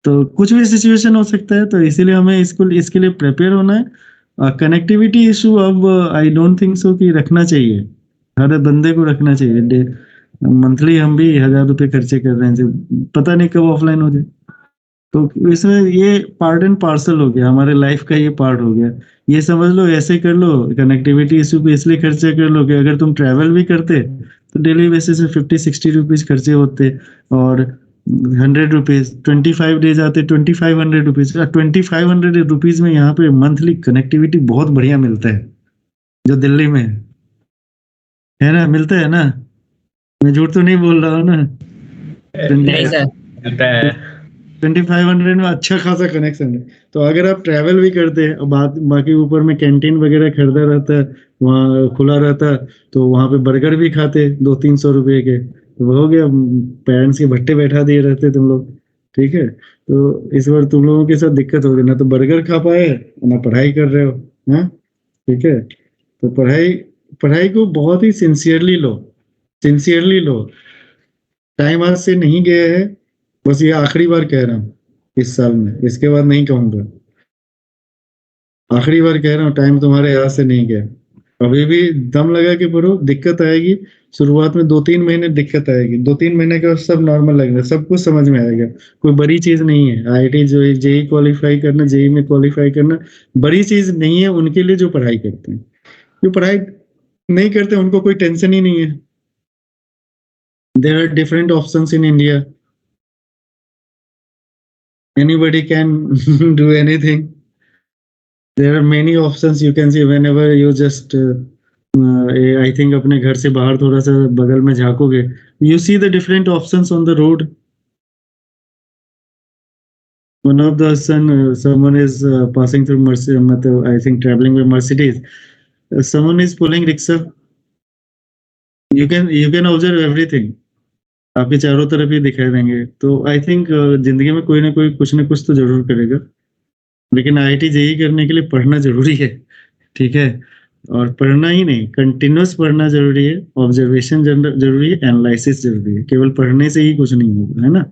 तो कुछ भी सिचुएशन हो सकता है, तो इसीलिए हमें इसके लिए प्रिपेयर होना है। कनेक्टिविटी इशू अब आई डोंट थिंक सो कि रखना चाहिए, हर बंदे को रखना चाहिए। मंथली हम भी 1000 रुपए खर्चे कर रहे हैं, पता नहीं कब ऑफलाइन हो जाए। तो इसमें ये पार्ट एंड पार्सल हो गया, हमारे लाइफ का ये पार्ट हो गया। ये समझ लो, ऐसे कर लो, कनेक्टिविटी इशू पे इसलिए खर्चा कर लो कि अगर तुम ट्रैवल भी करते तो डेली बेसिस पे 50-60 रुपीज खर्चे होते, और 100 रुपीज 25 डेज आते 2500 रुपीज। 2500 रुपीज में यहाँ पे मंथली कनेक्टिविटी बहुत बढ़िया मिलता है, जो दिल्ली में है ना, मिलता है ना, मैं झूठ तो नहीं बोल रहा हूँ ना। नहीं सर, 2500 में अच्छा खासा कनेक्शन है। तो अगर आप ट्रैवल भी करते हैं, बाकी ऊपर में कैंटीन वगैरह खरीदा रहता है, वहाँ खुला रहता, तो वहाँ पे बर्गर भी खाते 200-300 रुपए के, तो हो गया, पेरेंट्स के भट्टे बैठा दिए रहते तुम लोग, ठीक है। तो इस बार तुम लोगों के साथ दिक्कत होगी, ना तो बर्गर खा पाए ना पढ़ाई कर रहे हो, हाँ, ठीक है। तो पढ़ाई को बहुत ही सिंसियरली लो। टाइम आज से नहीं गया है, बस ये आखिरी बार कह रहा हूँ इस साल में, इसके बाद नहीं कहूंगा, आखिरी बार कह रहा हूँ, टाइम तुम्हारे हाथ से नहीं गया। अभी भी दम लगा के पढ़ो, दिक्कत आएगी शुरुआत में, 2-3 महीने दिक्कत आएगी, 2-3 महीने के बाद सब नॉर्मल लगेगा, सब कुछ समझ में आएगा। कोई बड़ी चीज नहीं है, IIT जो जेई क्वालिफाई करना, जेई में क्वालिफाई करना बड़ी चीज नहीं है उनके लिए जो पढ़ाई करते हैं। जो पढ़ाई नहीं करते उनको कोई टेंशन ही नहीं है। There are different options in India. Anybody can do anything. There are many options you can see whenever you just I think अपने घर से बाहर थोड़ा सा बगल में झाँकोगे, you see the different options on the road. One of the someone is passing through I think traveling with Mercedes. Someone is pulling rickshaw. You can observe everything. आपके चारों तरफ ही दिखाई देंगे। तो आई थिंक जिंदगी में कोई ना कोई कुछ ना कुछ तो जरूर करेगा, लेकिन IIT जेई करने के लिए पढ़ना जरूरी है, ठीक है। और पढ़ना ही नहीं, कंटिन्यूस पढ़ना जरूरी है, ऑब्जर्वेशन जरूरी है, एनालिसिस जरूरी है। केवल पढ़ने से ही कुछ नहीं होगा, है ना।